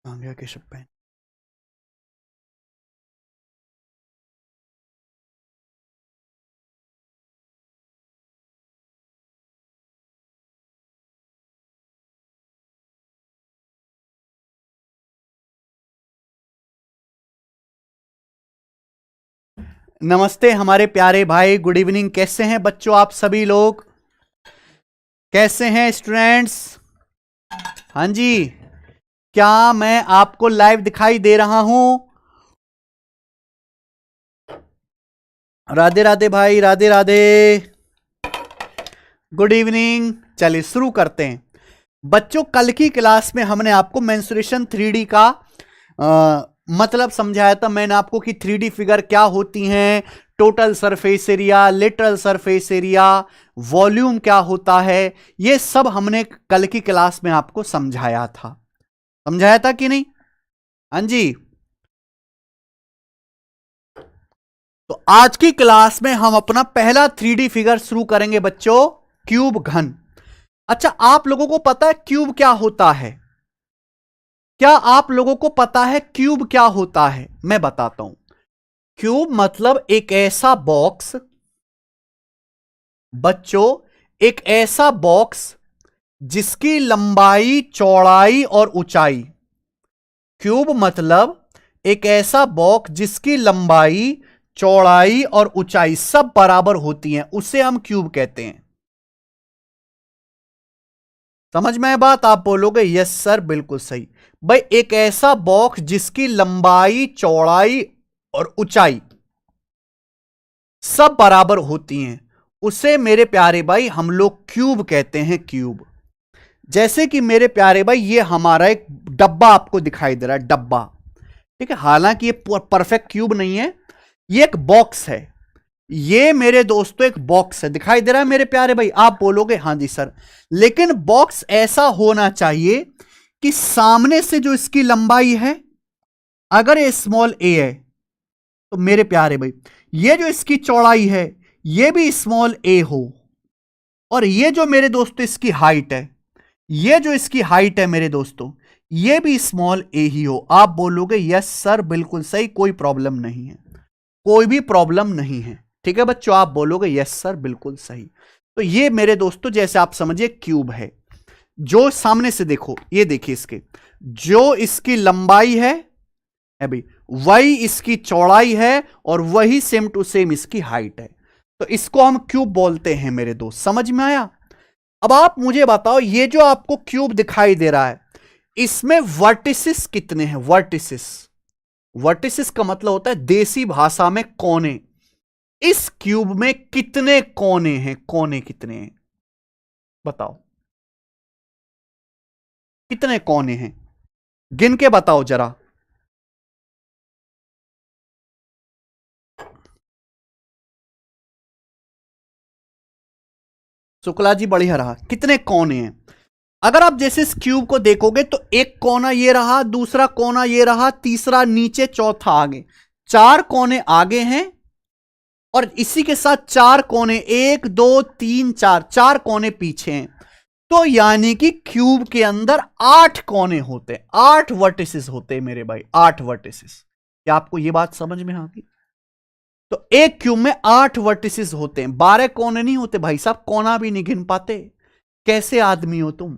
कहाँ गया केशव पेन? नमस्ते हमारे प्यारे भाई, गुड इवनिंग। कैसे हैं बच्चों आप सभी लोग? कैसे हैं स्टूडेंट्स? हाँ जी, क्या मैं आपको लाइव दिखाई दे रहा हूं? राधे राधे भाई, राधे राधे, गुड इवनिंग। चलिए शुरू करते हैं बच्चों। कल की क्लास में हमने आपको मेंसुरेशन 3D का मतलब समझाया था। मैंने आपको कि 3D फिगर क्या होती हैं, total surface area, literal surface area, volume क्या होता है, ये सब हमने कल की क्लास में आपको समझाया था। समझाया था कि नहीं? हाँ जी। तो आज की क्लास में हम अपना पहला 3D फिगर शुरू करेंगे बच्चों, क्यूब घन। अच्छा, आप लोगों को पता है क्यूब क्या होता है? क्या आप लोगों को पता है क्यूब क्या होता है? मैं बताता हूं। क्यूब मतलब एक ऐसा बॉक्स बच्चों, एक ऐसा बॉक्स जिसकी लंबाई, चौड़ाई और ऊंचाई। क्यूब मतलब एक ऐसा बॉक्स जिसकी लंबाई, चौड़ाई और ऊंचाई सब बराबर होती हैं, उसे हम क्यूब कहते हैं। समझ में है बात? आप बोलोगे यस सर, बिल्कुल सही। भाई, एक ऐसा बॉक्स जिसकी लंबाई, चौड़ाई और ऊंचाई सब बराबर होती हैं, उसे मेरे प्यारे भाई हम लोग क्यूब कहते हैं, क्यूब। जैसे कि मेरे प्यारे भाई, ये हमारा एक डब्बा आपको दिखाई दे रहा है, डब्बा। ठीक है, हालांकि ये परफेक्ट क्यूब नहीं है, ये एक बॉक्स है। ये मेरे दोस्तों एक बॉक्स है, दिखाई दे रहा है मेरे प्यारे भाई? आप बोलोगे हाँ जी सर, लेकिन बॉक्स ऐसा होना चाहिए कि सामने से जो इसकी लंबाई है, अगर ये स्मॉल ए है, तो मेरे प्यारे भाई ये जो इसकी चौड़ाई है, ये भी स्मॉल ए हो, और ये जो मेरे दोस्तों इसकी हाइट है, ये जो इसकी हाइट है मेरे दोस्तों, ये भी स्मॉल ए ही हो। आप बोलोगे यस सर, बिल्कुल सही, कोई प्रॉब्लम नहीं है, कोई भी प्रॉब्लम नहीं है। ठीक है बच्चों, आप बोलोगे यस सर, बिल्कुल सही। तो ये मेरे दोस्तों, जैसे आप समझिए क्यूब है, जो सामने से देखो, ये देखिए इसके, जो इसकी लंबाई है भाई, वही इसकी चौड़ाई है, और वही सेम टू सेम इसकी हाइट है। तो इसको हम क्यूब बोलते हैं मेरे दोस्त। समझ में आया? अब आप मुझे बताओ, ये जो आपको क्यूब दिखाई दे रहा है, इसमें वर्टिसेस कितने हैं? वर्टिसेस, वर्टिसेस का मतलब होता है देसी भाषा में कोने। इस क्यूब में कितने कोने हैं? कोने कितने हैं बताओ, कितने कोने हैं? गिन के बताओ जरा। शुक्ला जी बढ़िया रहा। कितने कोने हैं? अगर आप जैसे इस क्यूब को देखोगे तो एक कोना ये रहा, दूसरा कोना ये रहा, तीसरा नीचे, चौथा आगे। चार कोने आगे हैं, और इसी के साथ चार कोने, एक दो तीन चार, चार कोने पीछे हैं। तो यानी कि क्यूब के अंदर 8 कोने होते हैं, 8 वर्टिसेस होते हैं मेरे भाई, 8 वर्टिसेस। क्या आपको यह बात समझ में आ गई? तो एक क्यूब में 8 वर्टिसेस होते हैं, 12 कोने नहीं होते भाई साहब, कोना भी नहीं गिन पाते। कैसे आदमी हो तुम?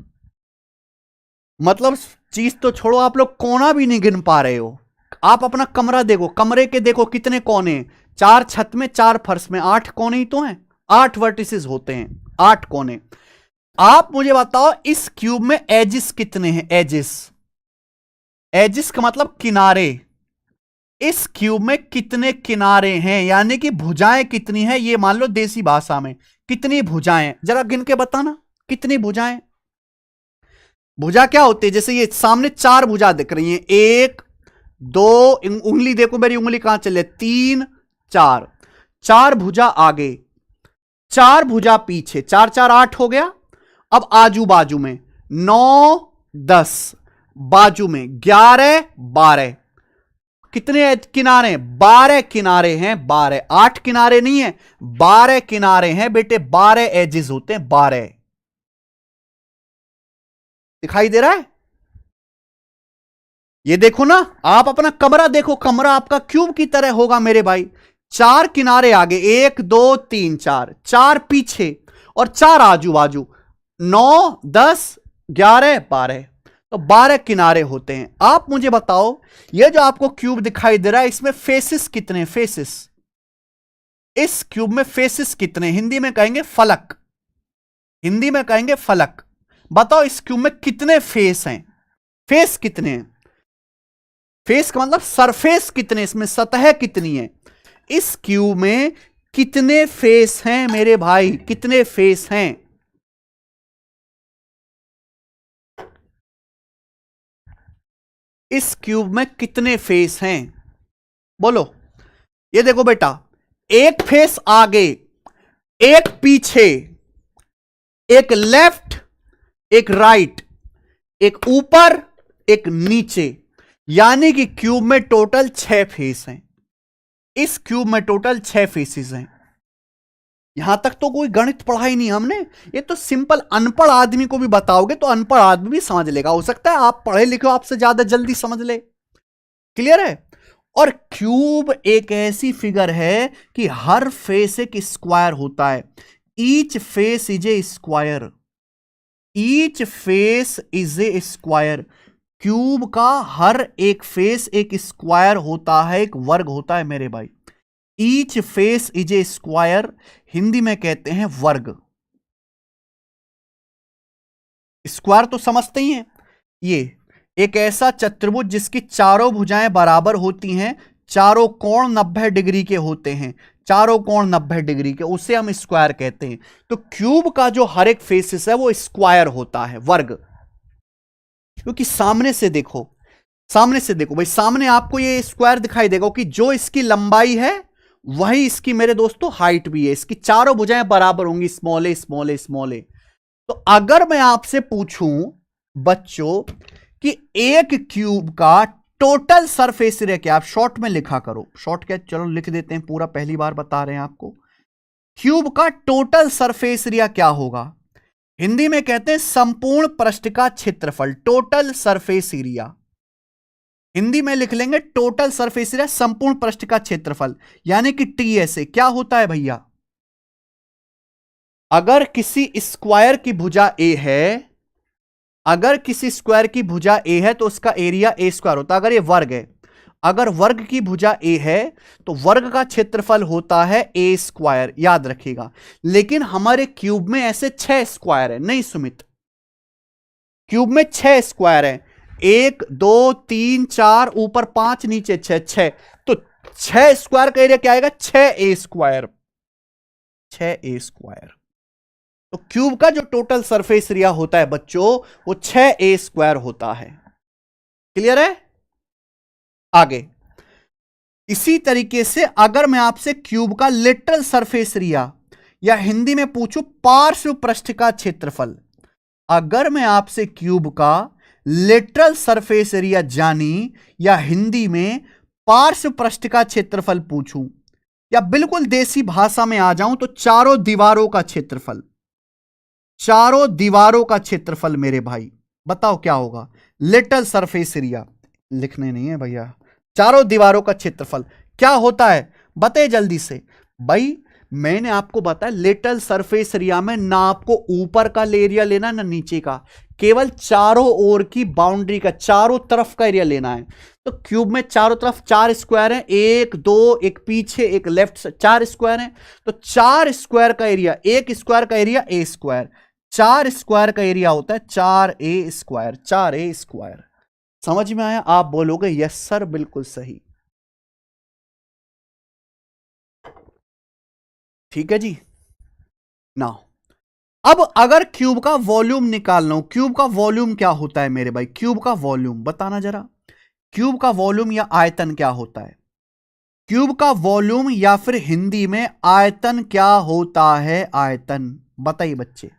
मतलब चीज तो छोड़ो, आप लोग कोना भी नहीं गिन पा रहे हो। आप अपना कमरा देखो, कमरे के देखो कितने कोने हैं। 4 छत में, 4 फर्श में, 8 कोने ही तो हैं। 8 वर्टिसेस होते हैं, 8 कोने। आप मुझे बताओ, इस क्यूब में एजिस कितने हैं? एजिस, एजिस का मतलब किनारे। इस क्यूब में कितने किनारे हैं, यानी कि भुजाएं कितनी है, ये मान लो देसी भाषा में कितनी भुजाएं, जरा गिन के बताना कितनी भुजाएं। भुजा क्या होती है? जैसे ये सामने 4 भुजा दिख रही हैं, 1 2, उंगली देखो मेरी, उंगली कहां चले, 3 4, 4 भुजा आगे, 4 भुजा पीछे, 4 4 8 हो गया। अब आजू बाजू में 9 10, बाजू में 11 12, कितने किनारे? 12 किनारे हैं, 12, 8 किनारे नहीं है, 12 किनारे हैं बेटे, 12 एजेस होते हैं, 12। दिखाई दे रहा है? ये देखो ना, आप अपना कमरा देखो, कमरा आपका क्यूब की तरह होगा मेरे भाई। चार किनारे आगे, 1 2 3 4, चार पीछे और चार आजू बाजू, 9 10 11 12, तो 12 किनारे होते हैं। आप मुझे बताओ, ये जो आपको क्यूब दिखाई दे रहा है, इसमें फेसेस कितने? फेसेस, इस क्यूब में फेसेस कितने? हिंदी में कहेंगे फलक, हिंदी में कहेंगे फलक। बताओ इस क्यूब में कितने फेस हैं? फेस कितने हैं? फेस का मतलब सरफेस कितने, इसमें सतह कितनी है? इस क्यूब में कितने फेस हैं मेरे भाई, कितने फेस हैं? इस क्यूब में कितने फेस हैं? बोलो। ये देखो बेटा, एक फेस आगे, एक पीछे, एक लेफ्ट, एक राइट, एक ऊपर, एक नीचे, यानी कि क्यूब में टोटल 6 फेस हैं। इस क्यूब में टोटल 6 फेसेस हैं। यहां तक तो कोई गणित पढ़ा ही नहीं हमने, ये तो सिंपल अनपढ़ आदमी को भी बताओगे तो अनपढ़ आदमी भी समझ लेगा। हो सकता है आप पढ़े लिखे आपसे ज्यादा जल्दी समझ ले। क्लियर है? और क्यूब एक ऐसी फिगर है कि हर फेस एक स्क्वायर होता है। Each face is a square, each face is a square. Cube का हर एक फेस एक स्क्वायर होता है, एक वर्ग होता है मेरे भाई। Each face is a square, Hindi में कहते हैं वर्ग। स्क्वायर तो समझते ही हैं। ये एक ऐसा चतुर्भुज जिसकी चारों भुजाएं बराबर होती हैं, चारों कोण 90 डिग्री के होते हैं, चारों कोण 90 डिग्री के, उसे हम स्क्वायर कहते हैं। तो क्यूब का जो हर एक फेसिस है वो स्क्वायर होता है, वर्ग। क्योंकि सामने से देखो, सामने से देखो भाई, सामने आपको ये स्क्वायर दिखाई देगा कि जो इसकी लंबाई है वही इसकी मेरे दोस्तों हाइट भी है। इसकी चारों भुजाएं बराबर होंगी, स्मॉल ए स्मॉल ए स्मॉल ए। तो अगर मैं आपसे पूछूं बच्चों कि एक क्यूब का टोटल सरफेस एरिया क्या, आप शॉर्ट में लिखा करो। शॉर्ट क्या, चलो लिख देते हैं, पूरा पहली बार बता रहे हैं आपको। क्यूब का टोटल सरफेस एरिया क्या होगा? हिंदी में कहते हैं संपूर्ण पृष्ठ का क्षेत्रफल, टोटल सरफेस एरिया। हिंदी में लिख लेंगे टोटल सरफेस एरिया, संपूर्ण पृष्ठ का क्षेत्रफल, यानी कि टीएसए। क्या होता है भैया? अगर किसी स्क्वायर की भुजा ए है, अगर किसी स्क्वायर की भुजा ए है तो उसका एरिया ए स्क्वायर होता है। अगर ये वर्ग है, अगर वर्ग की भुजा ए है तो वर्ग का क्षेत्रफल होता है ए स्क्वायर, याद रखिएगा। लेकिन हमारे क्यूब में ऐसे 6 स्क्वायर है। नहीं सुमित, क्यूब में 6 स्क्वायर है, 1 2 3 4, ऊपर 5, नीचे 6, 6। तो 6 स्क्वायर का एरिया क्या आएगा? 6 ए स्क्वायर, 6 ए स्क्वायर। तो क्यूब का जो टोटल सरफेस एरिया होता है बच्चों, वो 6 ए स्क्वायर होता है। क्लियर है? आगे इसी तरीके से अगर मैं आपसे क्यूब का लेटरल सरफेस एरिया या हिंदी में पूछूं पार्श्व पृष्ठ का क्षेत्रफल, अगर मैं आपसे क्यूब का लेटरल सरफेस एरिया जानी या हिंदी में पार्श्व पृष्ठ का क्षेत्रफल पूछूं, या बिल्कुल देसी भाषा में आ जाऊं तो चारों दीवारों का क्षेत्रफल, चारों दीवारों का क्षेत्रफल मेरे भाई, बताओ क्या होगा? लेटरल सरफेस एरिया लिखने नहीं है भैया, चारों दीवारों का क्षेत्रफल क्या होता है? बताइए जल्दी से भाई। मैंने आपको बताया लेटरल सरफेस एरिया में ना आपको ऊपर का एरिया लेना ना नीचे का, केवल चारों ओर की बाउंड्री का, चारों तरफ का एरिया लेना है। तो क्यूब में चारों तरफ 4 स्क्वायर हैं, 1 2, एक पीछे एक लेफ्ट, 4 स्क्वायर हैं। तो 4 स्क्वायर का एरिया, एक स्क्वायर का एरिया ए स्क्वायर, 4 स्क्वायर का एरिया होता है 4 ए स्क्वायर, 4 ए स्क्वायर। समझ में आया? आप बोलोगे यस सर, बिल्कुल सही। ठीक है जी ना। अब अगर क्यूब का वॉल्यूम निकालना हो, क्यूब का वॉल्यूम क्या होता है मेरे भाई? क्यूब का वॉल्यूम बताना जरा, क्यूब का वॉल्यूम या आयतन क्या होता है? क्यूब का वॉल्यूम या फिर हिंदी में आयतन क्या होता है? आयतन बताइए बच्चे।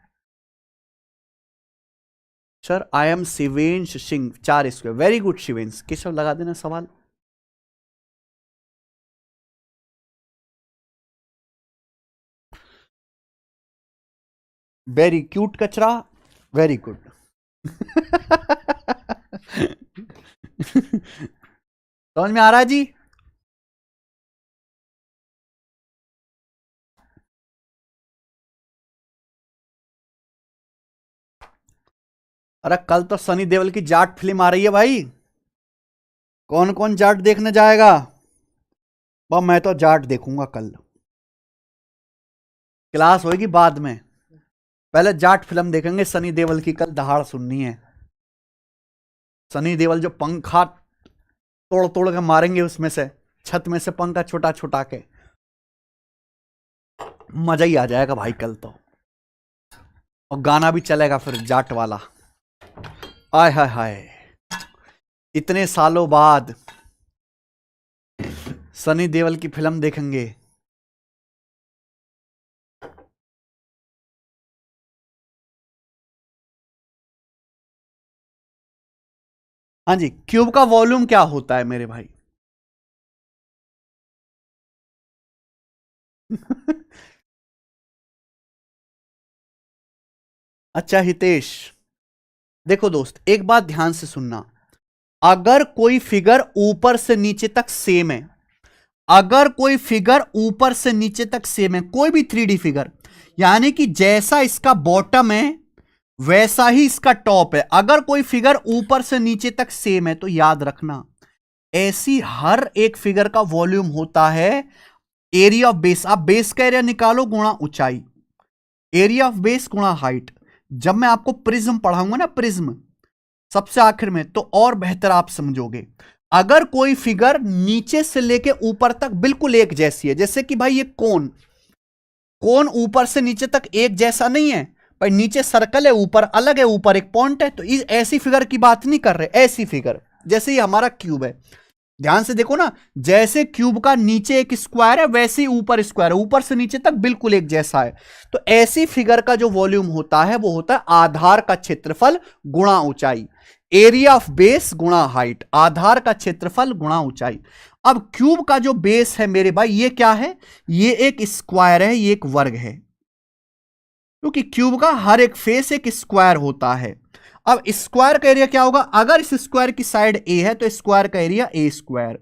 Sir I am Shivensh Singh, 4 square. Very good Shivensh, Keshav लगा देना सवाल। वेरी क्यूट कचरा, वेरी गुड। समझ में आ रहा है जी? अरे कल तो सनी देओल की जाट फिल्म आ रही है भाई। कौन कौन जाट देखने जाएगा? बस मैं तो जाट देखूंगा कल। क्लास होगी बाद में, पहले जाट फिल्म देखेंगे सनी देओल की। कल दहाड़ सुननी है। सनी देओल जो पंखा तोड़ तोड़ के मारेंगे उसमें से, छत में से पंखा छोटा छोटा के, मजा ही आ जाएगा भाई कल तो। और गाना भी चलेगा फिर जाट वाला। आय हाय हाय, इतने सालों बाद सनी देओल की फिल्म देखेंगे। हाँ जी, क्यूब का वॉल्यूम क्या होता है मेरे भाई? अच्छा हितेश, देखो दोस्त एक बात ध्यान से सुनना। अगर कोई फिगर ऊपर से नीचे तक सेम है, अगर कोई फिगर ऊपर से नीचे तक सेम है, कोई भी 3D फिगर, यानी कि जैसा इसका बॉटम है वैसा ही इसका टॉप है, अगर कोई फिगर ऊपर से नीचे तक सेम है, तो याद रखना ऐसी हर एक फिगर का वॉल्यूम होता है एरिया ऑफ बेस। आप बेस का एरिया निकालो गुणा ऊंचाई, एरिया ऑफ बेस गुणा हाइट। जब मैं आपको प्रिज्म पढ़ाऊंगा ना, प्रिज्म सबसे आखिर में, तो और बेहतर आप समझोगे। अगर कोई फिगर नीचे से लेके ऊपर तक बिल्कुल एक जैसी है, जैसे कि भाई ये कोन, कोन ऊपर से नीचे तक एक जैसा नहीं है भाई, नीचे सर्कल है ऊपर अलग है, ऊपर एक पॉइंट है, तो इस ऐसी फिगर की बात नहीं कर रहे। ऐसी फिगर जैसे ही हमारा क्यूब है, ध्यान से देखो ना, जैसे क्यूब का नीचे एक स्क्वायर है वैसे ही ऊपर स्क्वायर है, ऊपर से नीचे तक बिल्कुल एक जैसा है। तो ऐसी फिगर का जो वॉल्यूम होता है वो होता है आधार का क्षेत्रफल गुणा ऊंचाई, एरिया ऑफ बेस गुणा हाइट, आधार का क्षेत्रफल गुणा ऊंचाई। अब क्यूब का जो बेस है मेरे भाई, ये क्या है? ये एक स्क्वायर है, ये एक वर्ग है, क्योंकि क्यूब का हर एक फेस एक स्क्वायर होता है। अब स्क्वायर का एरिया क्या होगा? अगर इस स्क्वायर की साइड ए है तो स्क्वायर का एरिया ए स्क्वायर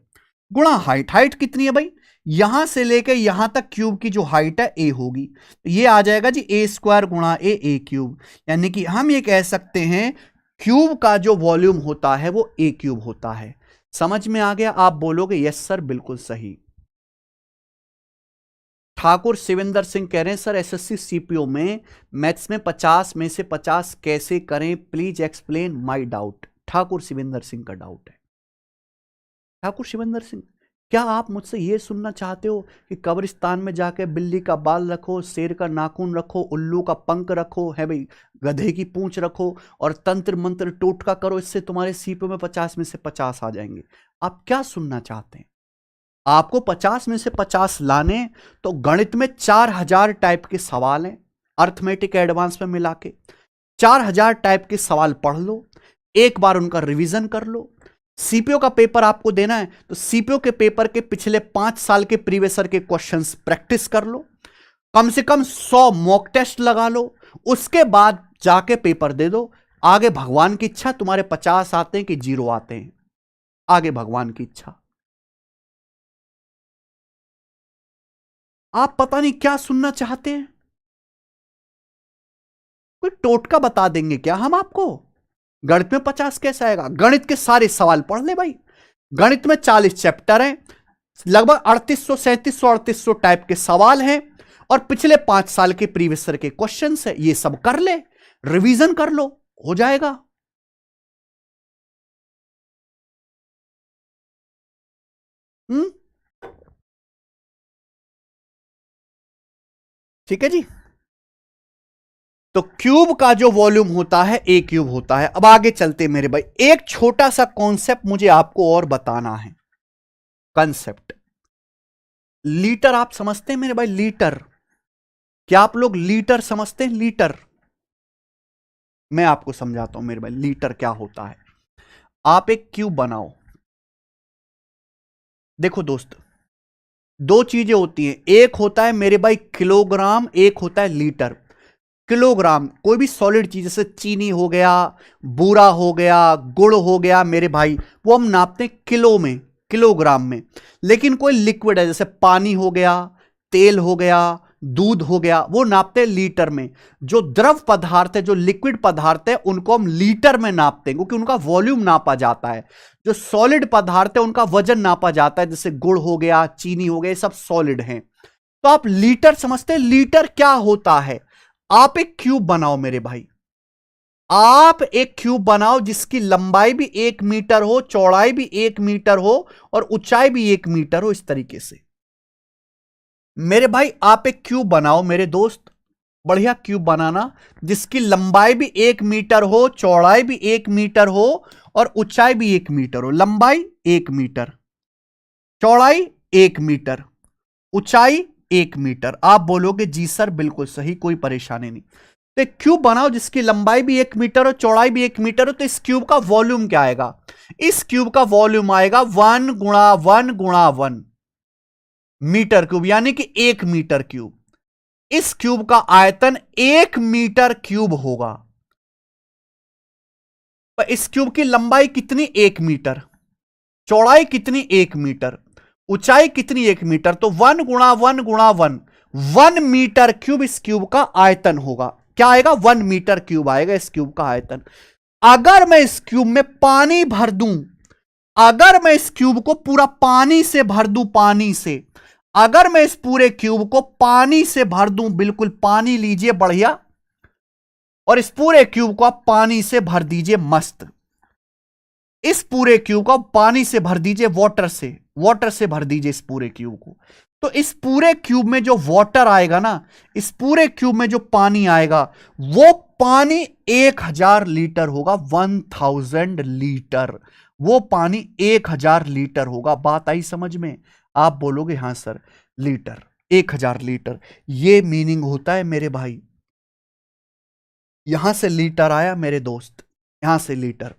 गुणा हाइट। हाइट कितनी है भाई? यहां से लेकर यहां तक क्यूब की जो हाइट है ए होगी, तो ये आ जाएगा जी ए स्क्वायर गुणा ए क्यूब। यानी कि हम ये कह सकते हैं क्यूब का जो वॉल्यूम होता है वो ए क्यूब होता है। समझ में आ गया? आप बोलोगे यस सर बिल्कुल सही। ठाकुर शिवेंद्र सिंह कह रहे हैं सर एसएससी सीपीओ में मैथ्स में 50 में से 50 कैसे करें, please explain my doubt. Thakur Shivendra Singh का डाउट है। ठाकुर शिवेंद्र सिंह, क्या आप मुझसे यह सुनना चाहते हो कि कब्रिस्तान में जाके बिल्ली का बाल रखो, शेर का नाखून रखो, उल्लू का पंख रखो, है भाई गधे की पूंछ रखो और तंत्र मंत्र टोटका करो, इससे तुम्हारे सीपीओ में 50 में से 50 आ जाएंगे? आप क्या सुनना चाहते हैं? आपको 50 में से 50 लाने तो गणित में 4000 टाइप के सवाल हैं, अर्थमेटिक एडवांस में मिला के 4000 टाइप के सवाल पढ़ लो, एक बार उनका रिवीजन कर लो। सीपीओ का पेपर आपको देना है तो सीपीओ के पेपर के पिछले 5 साल के प्रीवियसर के क्वेश्चंस प्रैक्टिस कर लो, कम से कम 100 मॉक टेस्ट लगा लो, उसके बाद जाके पेपर दे दो। आगे भगवान की इच्छा, तुम्हारे 50 आते हैं कि 0 आते हैं, आगे भगवान की इच्छा। आप पता नहीं क्या सुनना चाहते हैं। कोई टोटका बता देंगे क्या हम आपको? गणित में 50 कैसे आएगा? गणित के सारे सवाल पढ़ ले भाई। गणित में 40 चैप्टर हैं, लगभग 3800 3700 3800 टाइप के सवाल हैं और पिछले 5 साल के प्रीवियस के क्वेश्चंस है। ये सब कर ले, रिवीजन कर लो, हो जाएगा। ठीक है जी। तो क्यूब का जो वॉल्यूम होता है ए क्यूब होता है। अब आगे चलते मेरे भाई, एक छोटा सा कॉन्सेप्ट मुझे आपको और बताना है। कंसेप्ट लीटर आप समझते हैं मेरे भाई? लीटर, क्या आप लोग लीटर समझते हैं? लीटर मैं आपको समझाता हूं मेरे भाई, लीटर क्या होता है। आप एक क्यूब बनाओ। देखो दोस्त, दो चीजें होती हैं, एक होता है मेरे भाई किलोग्राम, एक होता है लीटर। किलोग्राम, कोई भी सॉलिड चीज जैसे चीनी हो गया, बूरा हो गया, गुड़ हो गया मेरे भाई, वो हम नापते हैं किलो में, किलोग्राम में। लेकिन कोई लिक्विड है जैसे पानी हो गया, तेल हो गया, दूध हो गया, वो नापते हैं लीटर में। जो द्रव पदार्थ है, जो लिक्विड पदार्थ है, उनको हम लीटर में नापते हैं क्योंकि उनका वॉल्यूम नापा जाता है। जो सॉलिड पदार्थ है उनका वजन नापा जाता है, जैसे गुड़ हो गया, चीनी हो गया, ये सब सॉलिड हैं। तो आप लीटर समझते हैं, लीटर क्या होता है? आप एक क्यूब बनाओ मेरे भाई, आप एक क्यूब बनाओ जिसकी लंबाई भी 1 मीटर हो, चौड़ाई भी 1 मीटर हो और ऊंचाई भी 1 मीटर हो। इस तरीके से मेरे भाई आप एक क्यूब बनाओ मेरे दोस्त, बढ़िया क्यूब बनाना जिसकी लंबाई भी 1 मीटर हो, चौड़ाई भी 1 मीटर हो और ऊंचाई भी 1 मीटर हो। लंबाई 1 मीटर, चौड़ाई 1 मीटर, ऊंचाई 1 मीटर। आप बोलोगे जी सर बिल्कुल सही, कोई परेशानी नहीं। तो एक क्यूब बनाओ जिसकी लंबाई भी 1 मीटर और चौड़ाई भी 1 मीटर हो। तो इस क्यूब का वॉल्यूम क्या आएगा? इस क्यूब का वॉल्यूम आएगा 1 गुणा 1 गुणा 1 मीटर क्यूब, यानी कि 1 मीटर क्यूब। इस क्यूब का आयतन 1 मीटर क्यूब होगा। पर इस क्यूब की लंबाई कितनी? 1 मीटर, चौड़ाई कितनी? 1 मीटर, ऊंचाई कितनी? 1 मीटर। तो 1 गुणा 1 गुणा 1, 1 मीटर क्यूब इस क्यूब का आयतन होगा। क्या आएगा? 1 मीटर क्यूब आएगा इस क्यूब का आयतन। अगर मैं इस क्यूब में पानी भर दूं, अगर मैं इस क्यूब को पूरा पानी से भर दूं, पानी से, अगर मैं इस पूरे क्यूब को पानी से भर दूं, बिल्कुल पानी लीजिए बढ़िया, और इस पूरे क्यूब को आप पानी से भर दीजिए मस्त। इस पूरे क्यूब को पानी से भर दीजिए, वाटर से भर दीजिए इस पूरे क्यूब को। तो इस पूरे क्यूब में जो वाटर आएगा ना, इस पूरे क्यूब में जो पानी आएगा, वो पानी 1000 लीटर होगा। 1000 लीटर, वो पानी 1000 लीटर होगा। बात आई समझ में? आप बोलोगे हां सर, लीटर, 1000 लीटर, ये मीनिंग होता है मेरे भाई। यहां से लीटर आया मेरे दोस्त, यहां से लीटर।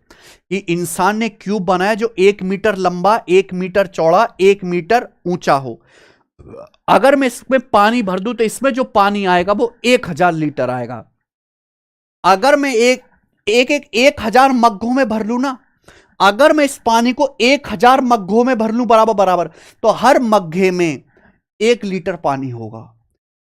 कि इंसान ने क्यूब बनाया जो 1 मीटर लंबा, 1 मीटर चौड़ा, 1 मीटर ऊंचा हो। अगर मैं इसमें पानी भर दूं तो इसमें जो पानी आएगा वो 1000 लीटर आएगा। अगर मैं एक हजार मग्घों में भर लूं ना, अगर मैं इस पानी को 1000 मग्घों में भर लूं बराबर बराबर, तो हर मग्घे में 1 लीटर पानी होगा।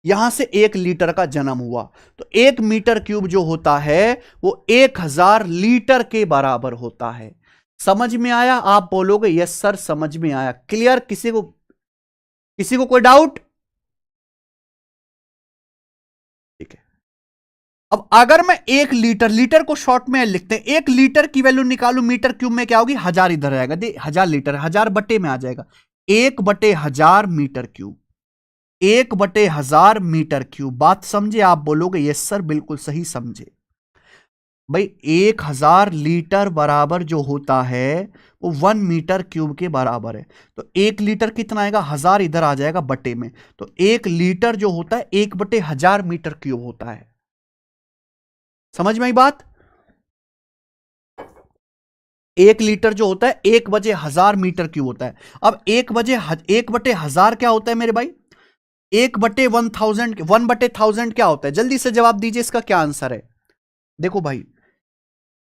यहां से 1 लीटर का जन्म हुआ। तो 1 मीटर क्यूब जो होता है वो 1000 लीटर के बराबर होता है। समझ में आया? आप बोलोगे यस सर समझ में आया। क्लियर? किसी को कोई डाउट? ठीक है। अब अगर मैं 1 लीटर, लीटर को शॉर्ट में लिखते हैं, 1 लीटर की वैल्यू निकालू मीटर क्यूब में, क्या होगी? 1000 इधर आएगा, 1000 लीटर, 1000 बटे में आ जाएगा, 1/1000 मीटर क्यूब, 1/1000 मीटर क्यूब। बात समझे? आप बोलोगे यस सर बिल्कुल सही समझे। भाई 1000 लीटर बराबर जो होता है वो 1 मीटर क्यूब के बराबर है। तो 1 लीटर कितना आएगा? 1000 इधर आ जाएगा बटे में। तो 1 लीटर जो होता है 1/1000 मीटर क्यूब होता है। समझ में आई बात? 1 लीटर जो होता है 1/1000 मीटर क्यूब होता है। अब 1/1000 क्या होता है मेरे भाई? 1/1000, 1/1000 क्या होता है? जल्दी से जवाब दीजिए, इसका क्या आंसर है? देखो भाई,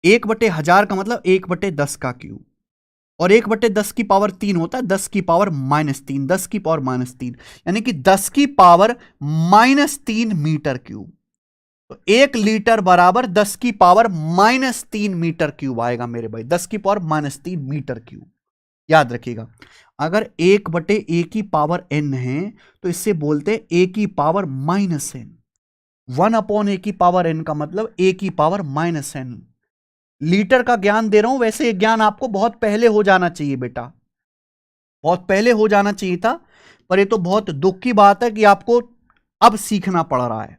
1/1000 का मतलब 1/10 का क्यूब, और 1/10 की पावर 3 होता है, 10 की पावर -3, 10 की पावर -3, यानी कि 10 की पावर -3 मीटर क्यूब। तो 1 लीटर बराबर 10 की पावर -3 मीटर क्यूब आएगा मेरे भाई, 10 की पावर -3 मीटर क्यूब। याद रखिएगा, अगर 1/a की पावर n है तो इससे बोलते हैं a की पावर -n। 1/a की पावर n का मतलब a की पावर -n। लीटर का ज्ञान दे रहा हूं, वैसे ये ज्ञान आपको बहुत पहले हो जाना चाहिए बेटा, बहुत पहले हो जाना चाहिए था, पर ये तो बहुत दुख की बात है कि आपको अब सीखना पड़ रहा है।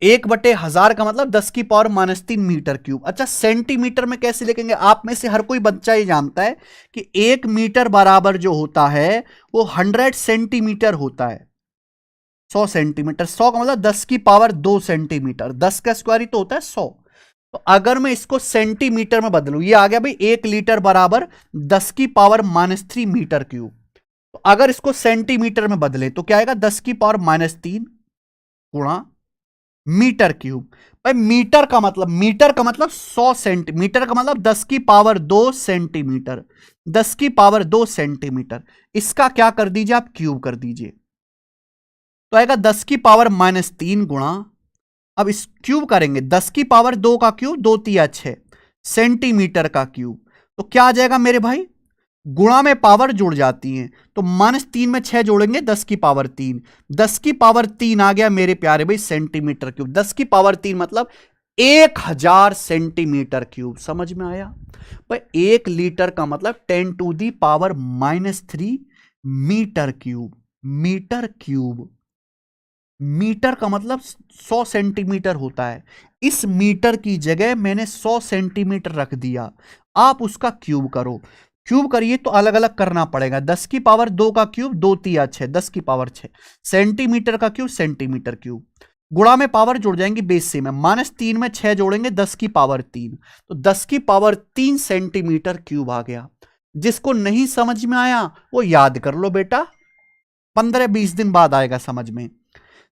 1/1000 का मतलब 10 की पावर -3 मीटर क्यूब। अच्छा, सेंटीमीटर में कैसे लिखेंगे? आप में से हर कोई बच्चा ये जानता है कि 1 मीटर बराबर जो होता है वो 100 सेंटीमीटर होता है। 100 सेंटीमीटर, 100 का मतलब 10 की पावर 2 सेंटीमीटर, 10 का स्क्वायर ही तो होता है 100। तो अगर मैं इसको सेंटीमीटर में बदलूं, ये आ गया भाई 1 लीटर बराबर 10 की पावर -3 मीटर क्यूब। तो अगर इसको सेंटीमीटर में बदले तो क्या आएगा? 10 की पावर -3 गुणा मीटर क्यूब। भाई मीटर का मतलब 100 सेंटीमीटर का मतलब 10 की पावर 2 सेंटीमीटर, 10 की पावर 2 सेंटीमीटर। इसका क्या कर दीजिए आप, क्यूब कर दीजिए, तो आएगा 10 की पावर -3 गुणा, अब इस क्यूब करेंगे 10 की पावर 2 का क्यूब, 2 तिया 6 सेंटीमीटर का क्यूब, तो क्या आ जाएगा मेरे भाई, गुणा में पावर जुड़ जाती हैं, तो -3 में 6 जोड़ेंगे 10 की पावर 3, 10 की पावर 3 आ गया मेरे प्यारे भाई सेंटीमीटर क्यूब। 10 की पावर 3 मतलब 1000 सेंटीमीटर क्यूब। समझ में आया भाई? 1 लीटर का मतलब 10 to the power -3 metre cube. Metre cube, metre का मतलब 100 सेंटीमीटर होता है, इस मीटर की जगह मैंने 100 सेंटीमीटर रख दिया, आप उसका क्यूब करो। क्यूब करिए तो अलग अलग करना पड़ेगा, 10 की पावर 2 का क्यूब 2 तिया 6, 10 की पावर 6 सेंटीमीटर का क्यूब सेंटीमीटर क्यूब, गुणा में पावर जुड़ जाएंगी बेस से में, -3 में 6 जोड़ेंगे 10 की पावर 3, तो 10 की पावर 3 सेंटीमीटर क्यूब आ गया। जिसको नहीं समझ में आया वो याद कर लो बेटा, 15-20 दिन बाद आएगा समझ में।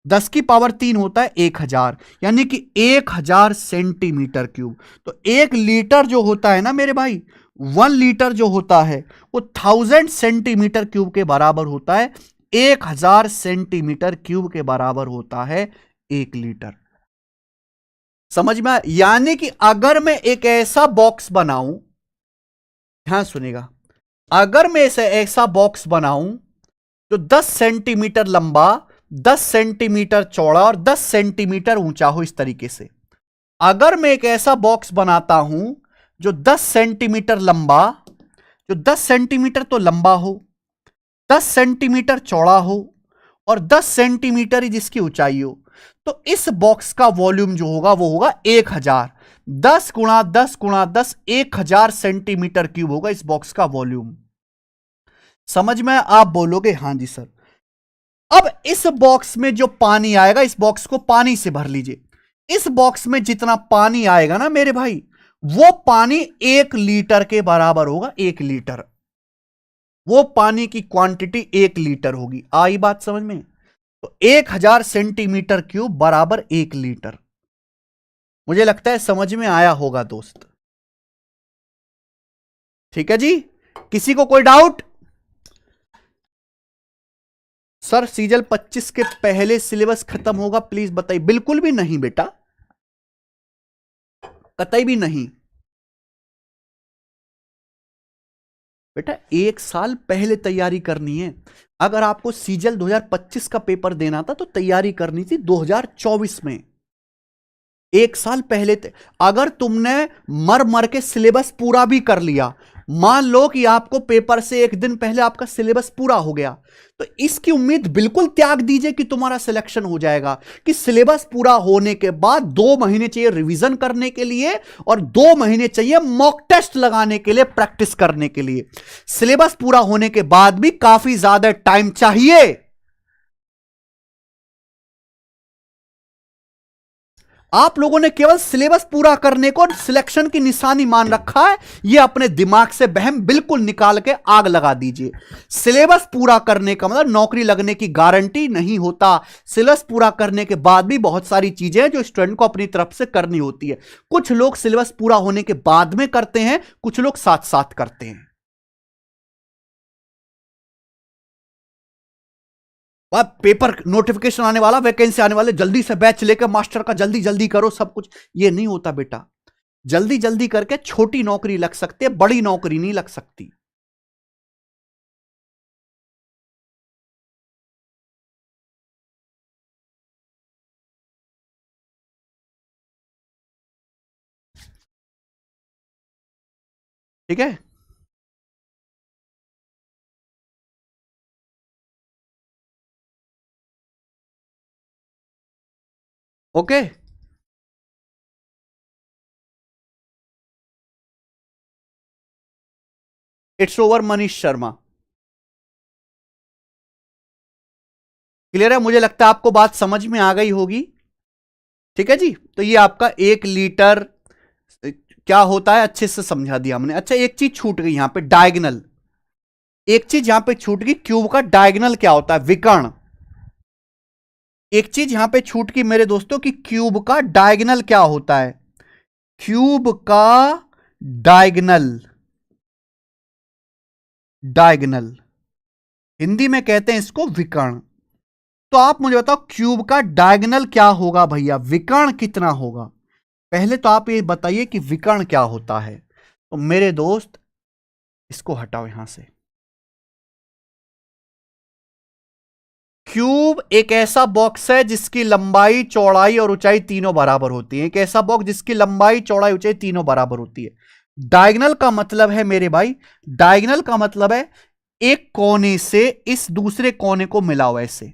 10 की पावर 3 होता है 1000, यानी कि 1000 सेंटीमीटर क्यूब। तो 1 लीटर जो होता है ना मेरे भाई, 1 लीटर जो होता है वो 1000 सेंटीमीटर क्यूब के बराबर होता है, 1000 सेंटीमीटर क्यूब के बराबर होता है 1 लीटर। समझ में आया? यानी कि अगर मैं एक ऐसा बॉक्स बनाऊं, ध्यान सुनेगा, अगर मैं ऐसा बॉक्स बनाऊं जो 10 सेंटीमीटर लंबा, 10 सेंटीमीटर चौड़ा और 10 सेंटीमीटर ऊंचा हो, इस तरीके से अगर मैं एक ऐसा बॉक्स बनाता हूं जो 10 सेंटीमीटर लंबा, जो 10 सेंटीमीटर तो लंबा हो, 10 सेंटीमीटर चौड़ा हो और 10 सेंटीमीटर ही जिसकी ऊंचाई हो, तो इस बॉक्स का वॉल्यूम जो होगा वो होगा 1000। 10 गुणा 10 गुणा 10, 1000 सेंटीमीटर क्यूब होगा इस बॉक्स का वॉल्यूम। समझ में? आप बोलोगे हां जी सर। अब इस बॉक्स में जो पानी आएगा, इस बॉक्स को पानी से भर लीजिए, इस बॉक्स में जितना पानी आएगा ना मेरे भाई, वो पानी 1 लीटर के बराबर होगा। 1 लीटर, वो पानी की क्वांटिटी 1 लीटर होगी। आई बात समझ में? तो 1000 सेंटीमीटर क्यूब बराबर 1 लीटर। मुझे लगता है समझ में आया होगा दोस्त। ठीक है जी, किसी को कोई डाउट? सर सीजल 25 के पहले सिलेबस खत्म होगा, प्लीज बताइए। बिल्कुल भी नहीं बेटा, कतई भी नहीं बेटा, 1 साल पहले तैयारी करनी है। अगर आपको सीजल 2025 का पेपर देना था तो तैयारी करनी थी 2024 में, 1 साल पहले। अगर तुमने मर मर के सिलेबस पूरा भी कर लिया, मान लो कि आपको पेपर से 1 दिन पहले आपका सिलेबस पूरा हो गया, तो इसकी उम्मीद बिल्कुल त्याग दीजिए कि तुम्हारा सिलेक्शन हो जाएगा। कि सिलेबस पूरा होने के बाद 2 महीने चाहिए रिवीजन करने के लिए और 2 महीने चाहिए मॉक टेस्ट लगाने के लिए, प्रैक्टिस करने के लिए। सिलेबस पूरा होने के बाद भी काफी ज्यादा टाइम चाहिए। आप लोगों ने केवल सिलेबस पूरा करने को सिलेक्शन की निशानी मान रखा है। यह अपने दिमाग से बहम बिल्कुल निकाल के आग लगा दीजिए। सिलेबस पूरा करने का मतलब नौकरी लगने की गारंटी नहीं होता। सिलेबस पूरा करने के बाद भी बहुत सारी चीजें हैं जो स्टूडेंट को अपनी तरफ से करनी होती है। कुछ लोग सिलेबस पूरा होने के बाद में करते हैं, कुछ लोग साथ साथ करते हैं। पेपर नोटिफिकेशन आने वाला, वैकेंसी आने वाले, जल्दी से बैच लेकर मास्टर का जल्दी जल्दी करो सब कुछ, ये नहीं होता बेटा। जल्दी जल्दी करके छोटी नौकरी लग सकती है, बड़ी नौकरी नहीं लग सकती। ठीक है, okay. It's over Manish Sharma. Clear है? मुझे लगता है आपको बात समझ में आ गई होगी। ठीक है जी, तो ये आपका 1 लीटर क्या होता है अच्छे से समझा दिया हमने। अच्छा, एक चीज छूट गई यहां पे, डायगनल। एक चीज यहां पे छूट गई, क्यूब का डायगनल क्या होता है? विकर्ण। एक चीज यहां पे छूट की मेरे दोस्तों कि क्यूब का डायगोनल क्या होता है। क्यूब का डायगोनल, डायगोनल हिंदी में कहते हैं इसको विकर्ण। तो आप मुझे बताओ क्यूब का डायगोनल क्या होगा भैया, विकर्ण कितना होगा। पहले तो आप ये बताइए कि विकर्ण क्या होता है। तो मेरे दोस्त इसको हटाओ यहां से। क्यूब एक ऐसा बॉक्स है जिसकी लंबाई चौड़ाई और ऊंचाई तीनों बराबर होती है। एक ऐसा बॉक्स जिसकी लंबाई चौड़ाई ऊंचाई तीनों बराबर होती है। डायगोनल का मतलब है मेरे भाई, डायगोनल का मतलब है एक कोने से इस दूसरे कोने को मिलाओ ऐसे,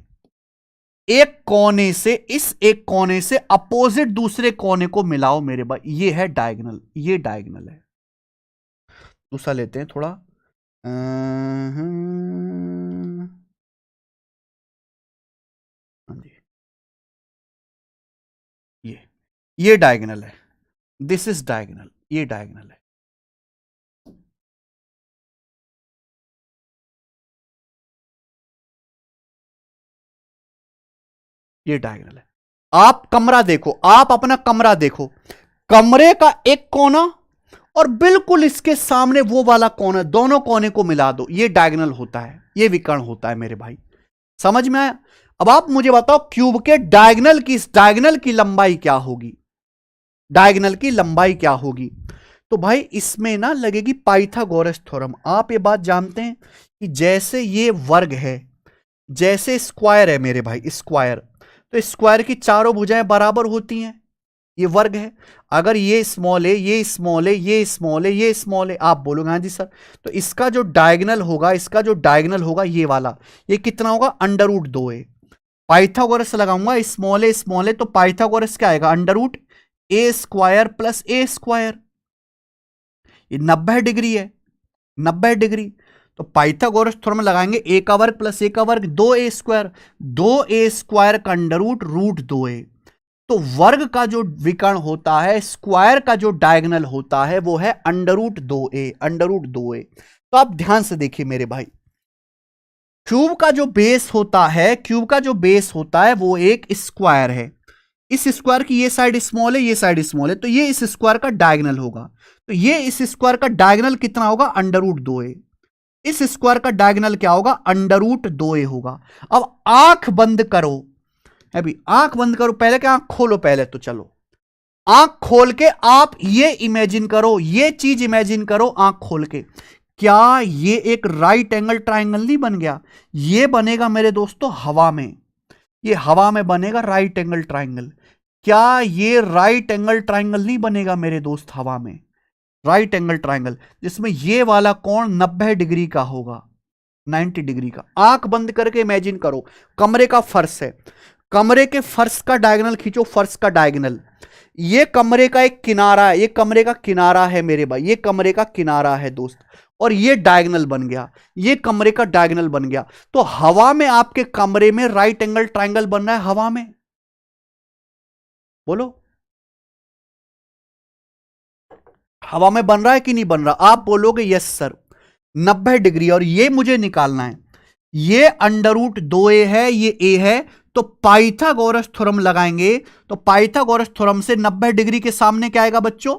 एक कोने से इस एक कोने से अपोजिट दूसरे कोने को मिलाओ मेरे भाई, ये है डायगोनल, ये डायगोनल है। दूसरा लेते हैं थोड़ा। हाँ जी, ये डायगोनल है, दिस इज डायगोनल, ये डायगोनल है। ये डायगोनल है। आप कमरा देखो, आप अपना कमरा देखो, कमरे का एक कोना और बिल्कुल इसके सामने वो वाला कोना, दोनों कोने को मिला दो, ये डायगोनल होता है, ये विकर्ण होता है मेरे भाई। समझ में आया। अब आप मुझे बताओ क्यूब के डायगोनल की, इस डायगोनल की लंबाई क्या होगी, डायगोनल की लंबाई क्या होगी। तो भाई इसमें ना लगेगी पाइथागोरस थ्योरम। आप ये बात जानते हैं कि जैसे ये वर्ग है, जैसे स्क्वायर है मेरे भाई, स्क्वायर, तो स्क्वायर की चारों भुजाएं बराबर होती हैं, ये वर्ग है। अगर ये स्मॉल है, ये स्मॉल है, ये स्मॉल है, ये स्मॉल है, आप बोलोगे हाँ जी सर, तो इसका जो डायगोनल होगा, इसका जो डायगोनल होगा ये वाला, ये कितना होगा, अंडर रूट 2 है। पाइथागोरस लगाऊंगा, स्मॉल है स्मॉल है, तो पाइथागोरस क्या आएगा, अंडर रूट ए स्क्वायर प्लस ए स्क्वायर, ये 90 डिग्री है, 90 डिग्री। तो पाइथागोरस थ्योरम लगाएंगे, ए का वर्ग प्लस ए का वर्ग 2a स्क्वायर, 2a स्क्वायर का अंडर रूट रूट 2a। तो वर्ग का जो विकर्ण होता है, स्क्वायर का जो डायगोनल होता है वो है under root 2a, under root 2a। तो आप ध्यान से देखिए मेरे भाई, क्यूब का जो बेस होता है, क्यूब का जो बेस होता है वो एक स्क्वायर है। इस स्क्वायर की ये साइड स्मॉल है, ये साइड स्मॉल है, तो ये इस स्क्वायर का डायगोनल होगा। तो ये इस स्क्वायर का डायगोनल कितना होगा, अंडर रूट 2a। इस स्क्वायर का डायगोनल क्या होगा, अंडर रूट 2a होगा। अब आंख बंद करो, अभी आंख बंद करो, पहले क्या आंख खोलो, पहले तो चलो आंख खोल के आप ये इमेजिन करो, ये चीज इमेजिन करो आंख खोल के, क्या ये एक राइट एंगल ट्राइंगल नहीं बन गया। ये बनेगा मेरे दोस्तों हवा में, ये हवा में बनेगा राइट एंगल ट्राइंगल। क्या ये राइट एंगल ट्राइंगल नहीं बनेगा मेरे दोस्त हवा में, राइट एंगल ट्राइंगल, जिसमें ये वाला कोण 90 डिग्री का होगा, 90 डिग्री का। आंख बंद करके इमेजिन करो, कमरे का फर्श है, कमरे के फर्श का डायगोनल खींचो, फर्श का डायगोनल, ये कमरे का एक किनारा है, ये कमरे का किनारा है मेरे भाई, ये कमरे का किनारा है दोस्त, और ये डायगोनल बन गया, ये कमरे का डायगोनल बन गया। तो हवा में आपके कमरे में राइट एंगल ट्राइंगल बन रहा है, हवा में, बोलो हवा में बन रहा है कि नहीं बन रहा। आप बोलोगे यस सर 90 डिग्री, और ये मुझे निकालना है, ये अंडर रूट 2a है, ये a है, तो पाइथागोरस थ्योरम लगाएंगे, तो पाइथागोरस थ्योरम से 90 डिग्री के सामने क्या आएगा बच्चों,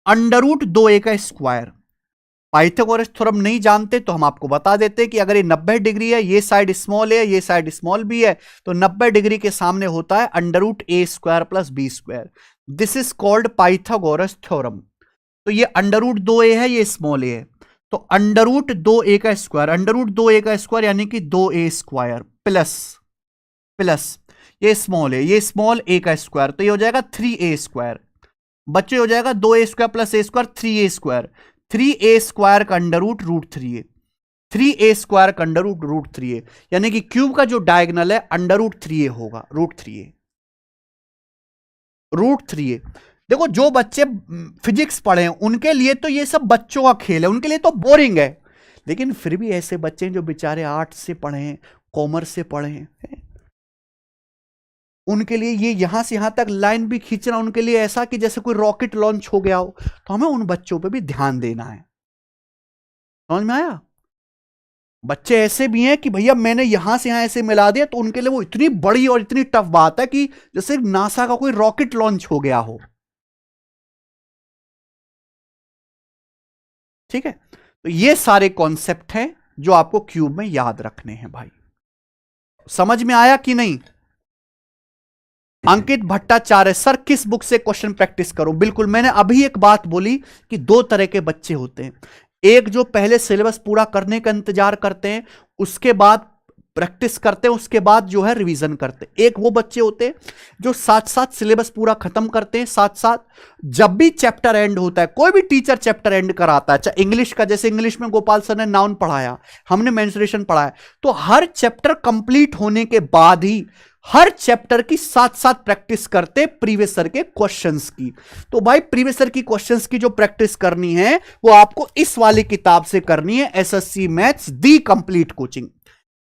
अंडर रूट 2a का स्क्वायर। पाइथागोरस थ्योरम नहीं जानते तो हम आपको बता देते कि अगर ये 90 डिग्री है, ये साइड स्मॉल है, ये साइड स्मॉल भी है, तो 90 डिग्री के सामने होता है under root a square plus b square. This is called Pythagoras theorem. तो ये अंडर रूट 2a है, ये स्मॉल a है, तो अंडर रूट 2a का स्क्वायर, अंडर रूट 2a का स्क्वायर यानी कि 2a स्क्वायर प्लस प्लस ये स्मॉल है, ये स्मॉल a का स्क्वायर, तो ये हो जाएगा 3a स्क्वायर। बच्चे हो जाएगा 2a square plus a square 3a square, 3a square का under root root 3a, 3a square का अंडर रूट रूट 3a, यानी कि क्यूब का जो डायगोनल है अंडर रूट 3a होगा, रूट 3a, रूट 3a। देखो जो बच्चे फिजिक्स पढ़े हैं उनके लिए तो ये सब बच्चों का खेल है, उनके लिए तो बोरिंग है, लेकिन फिर भी ऐसे बच्चे जो बेचारे आर्ट्स से पढ़े हैं, कॉमर्स से पढ़े हैं, उनके लिए ये यहां से यहां तक लाइन भी खींचना उनके लिए ऐसा कि जैसे कोई रॉकेट लॉन्च हो गया हो। तो हमें उन बच्चों पे भी ध्यान देना है। समझ में आया। बच्चे ऐसे भी हैं कि भैया मैंने यहां से यहां ऐसे मिला दिया, तो उनके लिए वो इतनी बड़ी और इतनी टफ बात है कि जैसे नासा का कोई रॉकेट लॉन्च हो गया हो। ठीक है, तो ये सारे कॉन्सेप्ट हैं जो आपको क्यूब में याद रखने हैं भाई। समझ में आया कि नहीं? अंकित भट्टाचार्य, सर किस बुक से क्वेश्चन प्रैक्टिस करूं? बिल्कुल, मैंने अभी एक बात बोली कि दो तरह के बच्चे होते हैं। एक जो पहले सिलेबस पूरा करने का इंतजार करते हैं, उसके बाद प्रैक्टिस करते हैं, उसके बाद जो है रिवीजन करते हैं। एक वो बच्चे होते हैं जो साथ साथ सिलेबस पूरा खत्म करते हैं, साथ साथ जब भी चैप्टर एंड होता है, कोई भी टीचर चैप्टर एंड कराता है, चाहे इंग्लिश का, जैसे इंग्लिश में गोपाल सर ने नाउन पढ़ाया, हमने मेंसुरेशन पढ़ाया, तो हर चैप्टर कंप्लीट होने के बाद ही हर चैप्टर की साथ साथ प्रैक्टिस करते प्रीवियस सर के क्वेश्चंस की। तो भाई प्रीवियस सर की क्वेश्चंस की जो प्रैक्टिस करनी है वो आपको इस वाली किताब से करनी है, एसएससी मैथ्स दी कंप्लीट कोचिंग।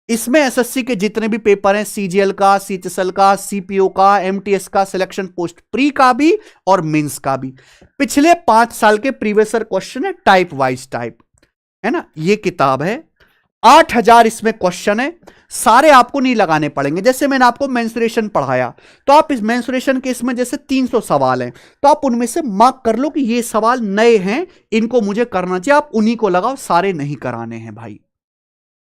इसमें एसएससी के जितने भी पेपर हैं, सीजीएल का, सीएचएसएल का, सीपीओ का, एमटीएस का, सिलेक्शन पोस्ट प्री का भी और मेंस का भी, पिछले 5 साल के प्रीवियस सर क्वेश्चन है, टाइप वाइज टाइप, है ना। ये किताब है, 8000 इसमें क्वेश्चन है, सारे आपको नहीं लगाने पड़ेंगे। जैसे मैंने आपको मेंसुरेशन पढ़ाया, तो आप इस मेंसुरेशन के इसमें जैसे 300 सवाल हैं, तो आप उनमें से मार्क कर लो कि ये सवाल नए हैं, इनको मुझे करना चाहिए, आप उन्हीं को लगाओ, सारे नहीं कराने हैं भाई।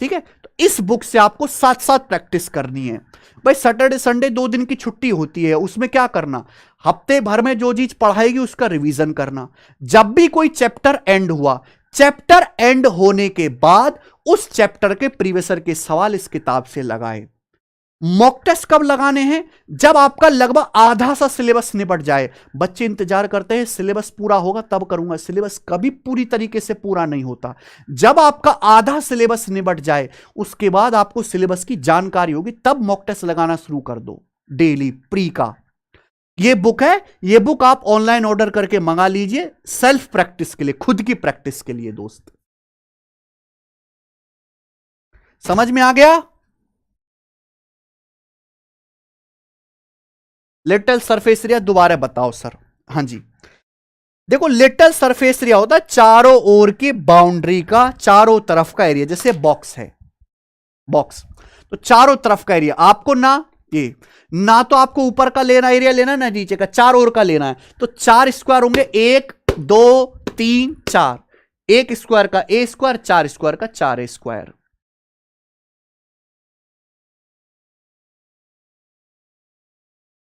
ठीक है, तो इस बुक से आपको साथ साथ प्रैक्टिस करनी है भाई। सैटरडे संडे 2 दिन की छुट्टी होती है, उसमें क्या करना, हफ्ते भर में जो चीज पढ़ाएगी उसका रिवीजन करना। जब भी कोई चैप्टर एंड हुआ, चैप्टर एंड होने के बाद उस चैप्टर के प्रीवियसर के सवाल इस किताब से लगाए। मॉक टेस्ट कब लगाने हैं? जब आपका लगभग आधा सा सिलेबस निपट जाए। बच्चे इंतजार करते हैं सिलेबस पूरा होगा तब करूंगा, सिलेबस कभी पूरी तरीके से पूरा नहीं होता। जब आपका आधा सिलेबस निपट जाए, उसके बाद आपको सिलेबस की जानकारी होगी, तब मॉक टेस्ट लगाना शुरू कर दो डेली प्री का। ये बुक है, ये बुक आप ऑनलाइन ऑर्डर करके मंगा लीजिए, सेल्फ प्रैक्टिस के लिए, खुद की प्रैक्टिस के लिए दोस्त। समझ में आ गया? लिटिल सरफेस एरिया दोबारा बताओ सर। हाँ जी, देखो लिटिल सरफेस एरिया होता है चारों ओर की बाउंड्री का, चारों तरफ का एरिया, जैसे बॉक्स है, बॉक्स, तो चारों तरफ का एरिया आपको ये ना तो आपको ऊपर का लेना एरिया लेना, ना नीचे का, चार ओर का लेना है। तो 4 स्क्वायर होंगे, 1 2 3 4, 1 स्क्वायर का ए स्क्वायर, 4 स्क्वायर का 4 स्क्वायर।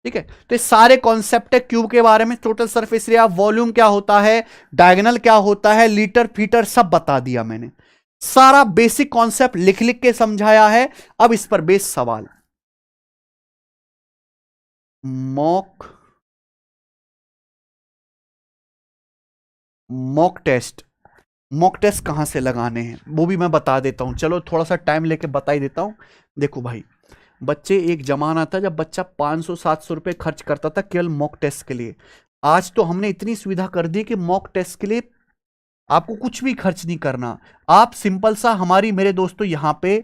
ठीक है, तो ये सारे कॉन्सेप्ट है क्यूब के बारे में। टोटल सरफेस एरिया, वॉल्यूम क्या होता है, डायगोनल क्या होता है, लीटर फीटर सब बता दिया मैंने। सारा बेसिक कॉन्सेप्ट लिख लिख के समझाया है। अब इस पर बेस सवाल, मॉक टेस्ट, मॉक टेस्ट कहां से लगाने हैं वो भी मैं बता देता हूं। चलो थोड़ा सा टाइम लेके बता ही देता हूं। देखो भाई, बच्चे, एक जमाना था जब बच्चा 500-700 रुपए खर्च करता था केवल मॉक टेस्ट के लिए। आज तो हमने इतनी सुविधा कर दी कि मॉक टेस्ट के लिए आपको कुछ भी खर्च नहीं करना। आप सिंपल सा हमारी, मेरे दोस्तों, यहां पे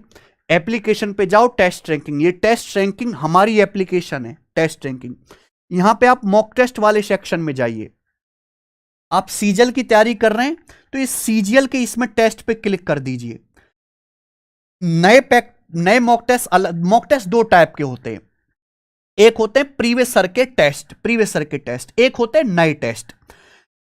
एप्लीकेशन पे जाओ, टेस्ट रैंकिंग, ये टेस्ट रैंकिंग हमारी एप्लीकेशन है, टेस्ट रैंकिंग। यहां पे आप मॉक टेस्ट वाले सेक्शन में जाइए। आप सीजीएल की तैयारी कर रहे हैं तो इस सीजीएल के इसमें टेस्ट पे क्लिक कर दीजिए। नए मॉक टेस्ट 2 टाइप के होते हैं। एक होते हैं प्रीवियस सर के टेस्ट, एक होते हैं नए टेस्ट।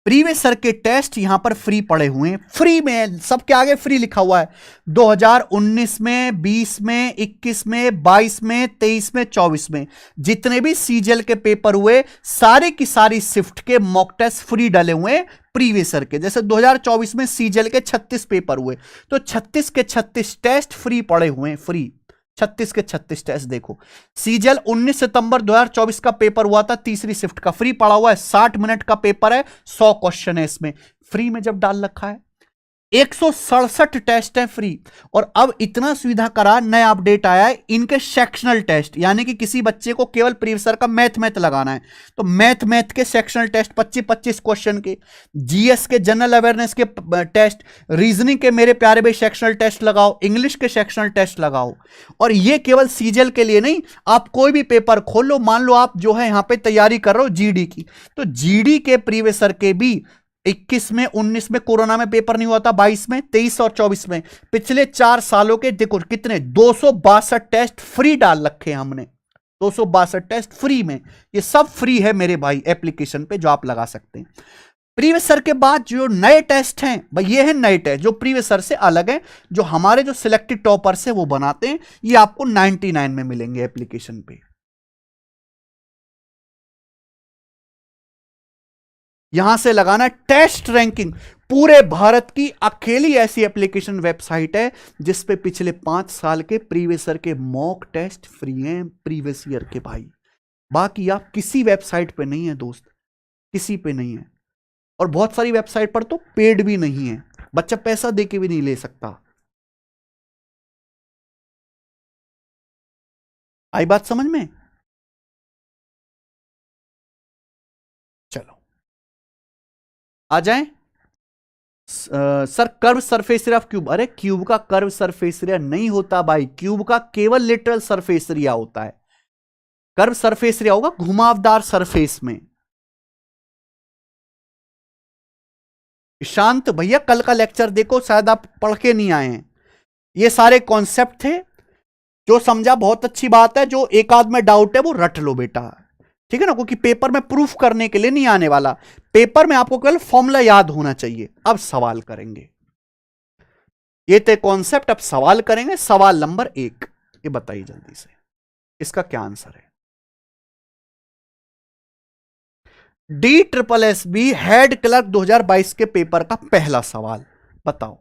प्रीवियस सर के टेस्ट यहां पर फ्री पड़े हुए हैं, फ्री में, सबके आगे फ्री लिखा हुआ है। 2019 में, 20 में, 21 में, 22 में, 23 में, 24 में जितने भी सीजीएल के पेपर हुए, सारे की सारी शिफ्ट के मॉक टेस्ट फ्री डले हुए हैं प्रीवियस सर के। जैसे 2024 में सीजीएल के 36 पेपर हुए, तो 36 के 36 टेस्ट फ्री पड़े हुए हैं, फ्री 36 के 36 टेस्ट। देखो सीजीएल 19 सितंबर 2024 का पेपर हुआ था, तीसरी शिफ्ट का, फ्री पड़ा हुआ है। 60 मिनट का पेपर है, 100 क्वेश्चन है इसमें, फ्री में जब डाल रखा है। 167 टेस्ट है फ्री। और अब इतना सुविधा करा, नया अपडेट आया है, इनके सेक्शनल टेस्ट, यानी कि किसी बच्चे को केवल प्रीवियस सर का मैथ लगाना है तो मैथ के सेक्शनल टेस्ट 25-25 क्वेश्चन के, जीएस के, जनरल अवेयरनेस के टेस्ट, रीजनिंग के मेरे प्यारे भाई सेक्शनल टेस्ट लगाओ, इंग्लिश के सेक्शनल टेस्ट लगाओ। और ये केवल सीजीएल के लिए नहीं, आप कोई भी पेपर खोल लो, मान लो आप जो है यहां पे तैयारी कर रहे हो जीडी की, तो जीडी के प्रीवियस सर के भी 21 में, 19 में कोरोना में पेपर नहीं हुआ था, 22 में, 23 और 24 में, पिछले 4 सालों के देखो कितने 262 टेस्ट फ्री डाल रखे हैं हमने, 262 टेस्ट फ्री में। ये सब फ्री है मेरे भाई एप्लीकेशन पे, जो आप लगा सकते हैं। प्रीवियस सर के बाद जो नए टेस्ट हैं भाई, ये है नए टेस्ट जो प्रीवियस सर से अलग है, जो हमारे जो सिलेक्टेड टॉपर्स है वो बनाते हैं। ये आपको 99 में मिलेंगे एप्लीकेशन पे। यहां से लगाना टेस्ट रैंकिंग, पूरे भारत की अकेली ऐसी एप्लीकेशन वेबसाइट है जिस पे पिछले 5 साल के प्रीवियस ईयर के मॉक टेस्ट फ्री हैं, प्रीवियस ईयर के भाई। बाकी आप किसी वेबसाइट पे नहीं है दोस्त, किसी पे नहीं है। और बहुत सारी वेबसाइट पर तो पेड भी नहीं है, बच्चा पैसा दे के भी नहीं ले सकता। आई बात समझ में? चलो आ जाएं। Sir curve surface area of cube, अरे क्यूब का कर्व सरफेस एरिया नहीं होता भाई, क्यूब का केवल लिटरल सरफेस एरिया होता है। कर्व सरफेस एरिया होगा घुमावदार सरफेस में। शांत भैया कल का लेक्चर देखो, शायद आप पढ़ के नहीं आए हैं। ये सारे कॉन्सेप्ट थे, जो समझा बहुत अच्छी बात है, जो एक आध में डाउट है वो रट लो बेटा, ठीक है ना, क्योंकि पेपर में प्रूफ करने के लिए नहीं आने वाला। पेपर में आपको केवल फॉर्मूला याद होना चाहिए। अब सवाल करेंगे, ये थे कॉन्सेप्ट, अब सवाल करेंगे। सवाल नंबर 1, ये बताइए जल्दी से इसका क्या आंसर है। DSSB हेड क्लर्क 2022 के पेपर का पहला सवाल बताओ।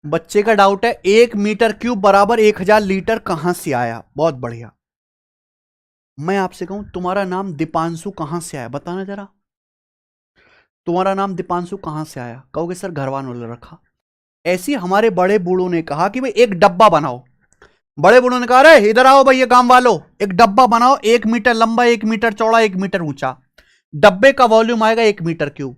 बच्चे का डाउट है 1 मीटर क्यूब बराबर 1000 लीटर कहां से आया। बहुत बढ़िया। मैं आपसे कहूं तुम्हारा नाम दीपांशु कहां से आया, बताना जरा। तुम्हारा नाम दीपांशु कहां से आया? कहोगे सर घर वालों ने रखा। ऐसी हमारे बड़े बूढ़ों ने कहा कि भाई एक डब्बा बनाओ। बड़े बूढ़ों ने कहा अरे इधर आओ भैया गांव वालों, एक डब्बा बनाओ 1 मीटर लंबा, 1 मीटर चौड़ा, 1 मीटर ऊंचा। डब्बे का वॉल्यूम आएगा 1 मीटर क्यूब।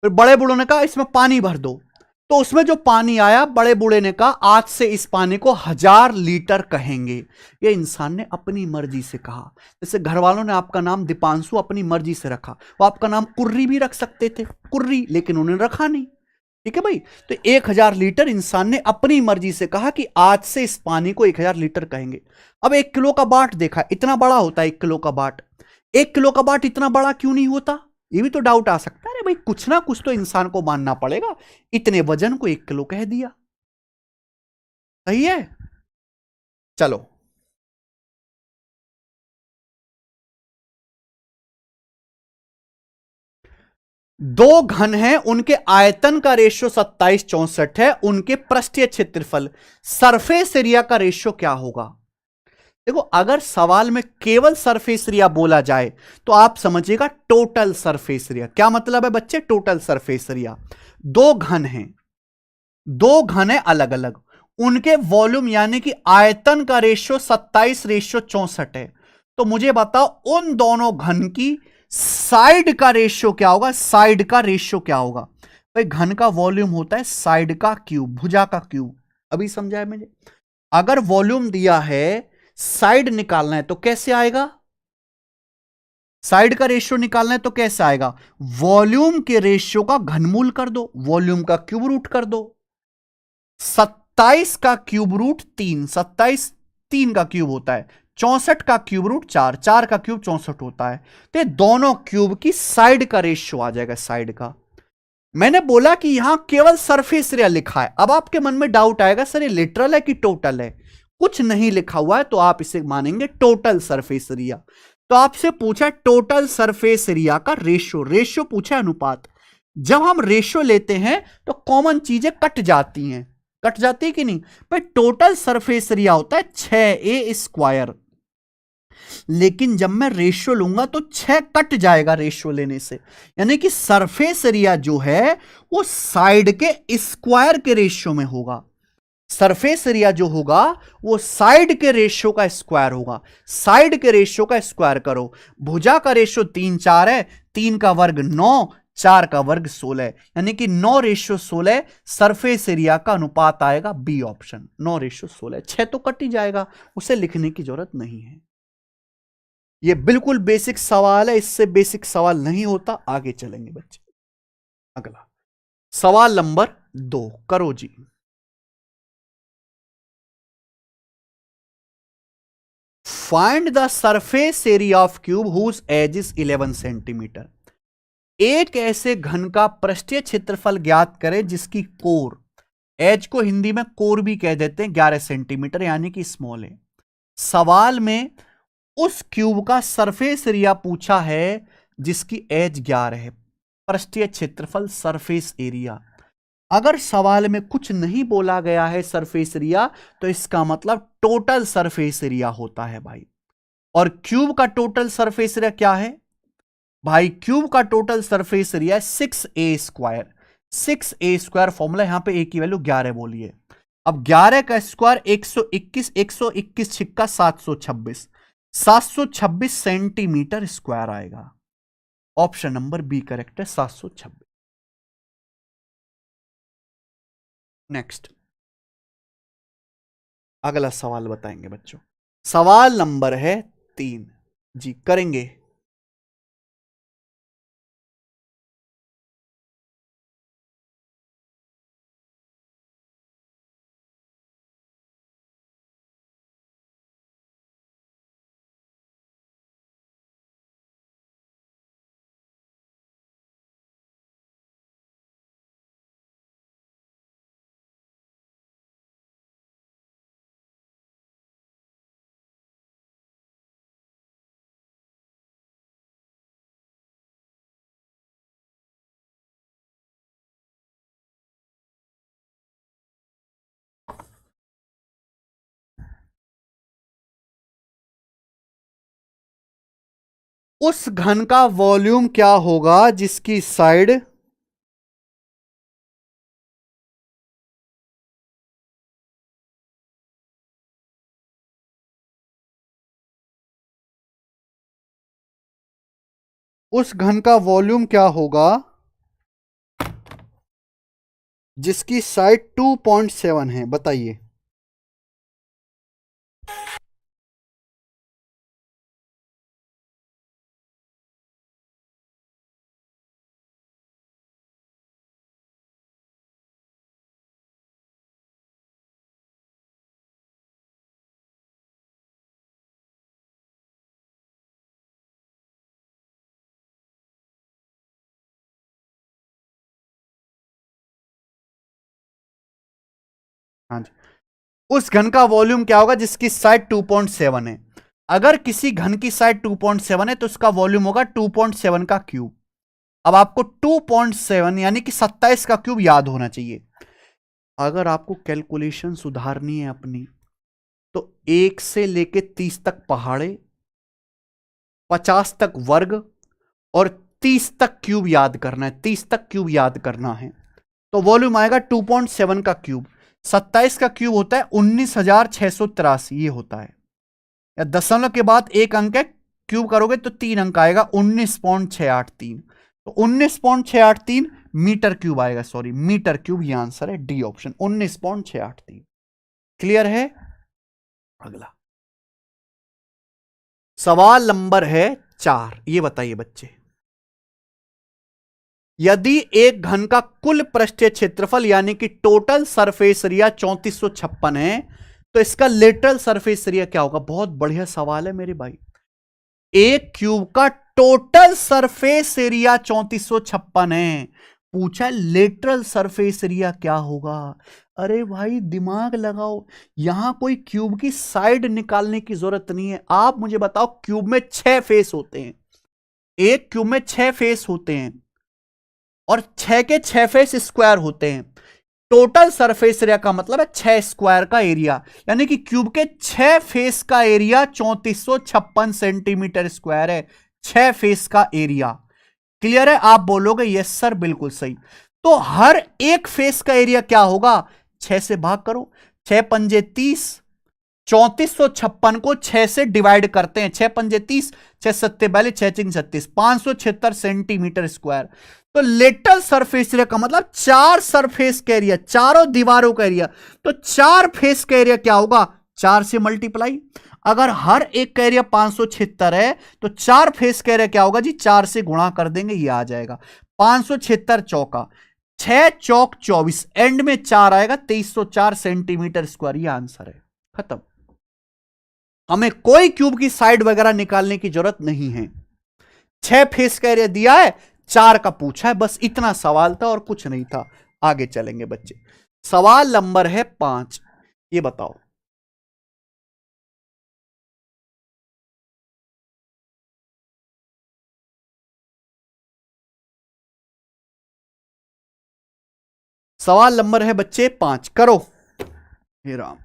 फिर बड़े बूढ़ों ने कहा इसमें पानी भर दो। तो उसमें जो पानी आया, बड़े बूढ़े ने कहा आज से इस पानी को 1000 लीटर कहेंगे। ये इंसान ने अपनी मर्जी से कहा। जैसे घर वालों ने आपका नाम दीपांशु अपनी मर्जी से रखा, वो आपका नाम कुर्री भी रख सकते थे, कुर्री, लेकिन उन्होंने रखा नहीं। ठीक है भाई, तो 1000 लीटर इंसान ने अपनी मर्जी से कहा कि आज से इस पानी को 1000 लीटर कहेंगे। अब 1 किलो का बाट देखा, इतना बड़ा होता है 1 किलो का बाट। 1 किलो का बाट इतना बड़ा क्यों नहीं होता? ये भी तो डाउट आ सकता है। अरे भाई कुछ ना कुछ तो इंसान को मानना पड़ेगा, इतने वजन को 1 किलो कह दिया। सही है। चलो दो घन हैं, उनके आयतन का रेशियो 2764 है, उनके पृष्ठीय क्षेत्रफल सरफेस एरिया का रेशियो क्या होगा? देखो अगर सवाल में केवल सरफेस एरिया बोला जाए तो आप समझिएगा टोटल सरफेस एरिया। क्या मतलब है बच्चे? Total surface area. दो घन हैं, दो घन है अलग अलग, उनके वॉल्यूम यानी कि आयतन का रेशियो 27/64 है। तो मुझे बताओ उन दोनों घन की साइड का रेशियो क्या होगा? साइड का रेशियो क्या होगा? भाई घन का वॉल्यूम होता है साइड का क्यूब, भुजा का क्यूब। अभी समझाया मुझे? अगर वॉल्यूम दिया है, साइड निकालना है तो कैसे आएगा? साइड का रेशियो निकालना है तो कैसे आएगा? वॉल्यूम के रेशियो का घनमूल कर दो, वॉल्यूम का क्यूब रूट कर दो। 27 का क्यूब रूट 3, 27 3 का क्यूब होता है, 64 का क्यूब रूट 4, 4 का क्यूब 64 होता है। तो ये दोनों क्यूब की साइड का रेशियो आ जाएगा, साइड का। मैंने बोला कि यहां केवल सरफेस एरिया लिखा है। अब आपके मन में डाउट आएगा सर ये लिटरल है कि टोटल है? कुछ नहीं लिखा हुआ है तो आप इसे मानेंगे टोटल सरफेस एरिया। तो आपसे पूछा टोटल सरफेस एरिया का रेशियो, रेशियो पूछा अनुपात। जब हम रेशियो लेते हैं तो कॉमन चीजें कट जाती हैं, कट जाती है कि नहीं भाई? टोटल सरफेस एरिया होता है 6a², लेकिन जब मैं रेशियो लूंगा तो 6 कट जाएगा रेशियो लेने से, यानी कि सरफेस एरिया जो है वो साइड के स्क्वायर के रेशियो में होगा। सरफेस एरिया जो होगा वो साइड के रेशियो का स्क्वायर होगा। साइड के रेशियो का स्क्वायर करो। भुजा का रेशियो 3-4 है, 3 का वर्ग 9, 4 का वर्ग 16, यानी कि 9:16 सरफेस एरिया का अनुपात आएगा बी ऑप्शन, 9:16। 6 तो कट ही जाएगा, उसे लिखने की जरूरत नहीं है। यह बिल्कुल बेसिक सवाल है, इससे बेसिक सवाल नहीं होता। आगे चलेंगे बच्चे। अगला सवाल नंबर 2 करो जी। Find the surface area of cube whose edge is 11 centimetre. एक ऐसे घन का पृष्ठीय क्षेत्रफल ज्ञात करें जिसकी कोर, एज को हिंदी में कोर भी कह देते हैं, 11 सेंटीमीटर यानी कि स्मॉल है। सवाल में उस क्यूब का सरफेस एरिया पूछा है जिसकी एज 11 है, पृष्ठीय क्षेत्रफल सरफेस एरिया। अगर सवाल में कुछ नहीं बोला गया है सरफेस एरिया, तो इसका मतलब टोटल सरफेस एरिया होता है भाई। और क्यूब का टोटल सरफेस एरिया क्या है भाई? क्यूब का total surface area 6a²। 6a² formula, यहां पे a की वैल्यू 11 बोलिए। अब 11 का स्क्वायर 121, 121 छिक्का 726, 726 सेंटीमीटर स्क्वायर आएगा। ऑप्शन नंबर बी करेक्ट है, 726। नेक्स्ट अगला सवाल बताएंगे बच्चों। सवाल नंबर है 3 जी, करेंगे। उस घन का वॉल्यूम क्या होगा जिसकी साइड उस घन का वॉल्यूम क्या होगा जिसकी साइड 2.7 है, बताइए। हाँ जी, उस घन का वॉल्यूम क्या होगा जिसकी साइड 2.7 है। अगर किसी घन की साइड 2.7 है तो उसका वॉल्यूम होगा 2.7 का क्यूब। अब आपको 2.7 यानी कि 27 का क्यूब याद होना चाहिए। अगर आपको कैलकुलेशन सुधारनी है अपनी, तो 1 से लेके 30 तक पहाड़े, 50 तक वर्ग और 30 तक क्यूब याद करना है। 30 तक क्यूब याद करना है तो वॉल्यूम आएगा 2.7 का क्यूब। 27 का क्यूब होता है 19,683, ये होता है। या दशमलव के बाद एक अंक है, क्यूब करोगे तो 3 अंक आएगा, 19.683। तो 19.683 मीटर क्यूब आएगा, सॉरी मीटर क्यूब, ये आंसर है डी ऑप्शन, 19.683। क्लियर है? अगला सवाल नंबर है 4, ये बताइए बच्चे। यदि एक घन का कुल पृष्ठीय क्षेत्रफल यानी कि टोटल सरफेस एरिया 3456 है, तो इसका लेटरल सरफेस एरिया क्या होगा? बहुत बढ़िया सवाल है मेरे भाई। एक क्यूब का टोटल सरफेस एरिया 3456 है, पूछा लेटरल सरफेस एरिया क्या होगा। अरे भाई दिमाग लगाओ, यहां कोई क्यूब की साइड निकालने की जरूरत नहीं है। आप मुझे बताओ, क्यूब में 6 फेस होते हैं, एक क्यूब में 6 फेस होते हैं और 6 के 6 फेस स्क्वायर होते हैं। टोटल सरफेस एरिया का मतलब है 6 स्क्वायर का एरिया, यानी कि क्यूब के 6 फेस का एरिया 3456 सेंटीमीटर स्क्वायर है। 6 फेस का एरिया क्लियर है? आप बोलोगे यस सर, बिल्कुल सही। तो हर एक फेस का एरिया क्या होगा? 6 से भाग करो, 6 पंजे 30, 3456 को 6 से डिवाइड करते हैं, 6 पंजे 30, 6 सत्ते 42, 6 चिंग 36, 576 सेंटीमीटर स्क्वायर। तो लेटरल सरफेस एरिया का मतलब 4 सरफेस का एरिया, चारों दीवारों का एरिया। तो 4 फेस का एरिया क्या होगा, 4 से मल्टीप्लाई। अगर हर एक का एरिया 576 है तो 4 फेस का एरिया क्या होगा जी, 4 से गुणा कर देंगे, ये आ जाएगा 576 चौका 6 चौक 24, एंड में 4 आएगा, 2304 सेंटीमीटर स्क्वायर। ये आंसर है, खत्म। हमें कोई क्यूब की साइड वगैरह निकालने की जरूरत नहीं है। 6 फेस का एरिया दिया है, 4 का पूछा है, बस इतना सवाल था और कुछ नहीं था। आगे चलेंगे बच्चे, सवाल नंबर है 5। ये बताओ, सवाल नंबर है बच्चे 5, करो। हे राम,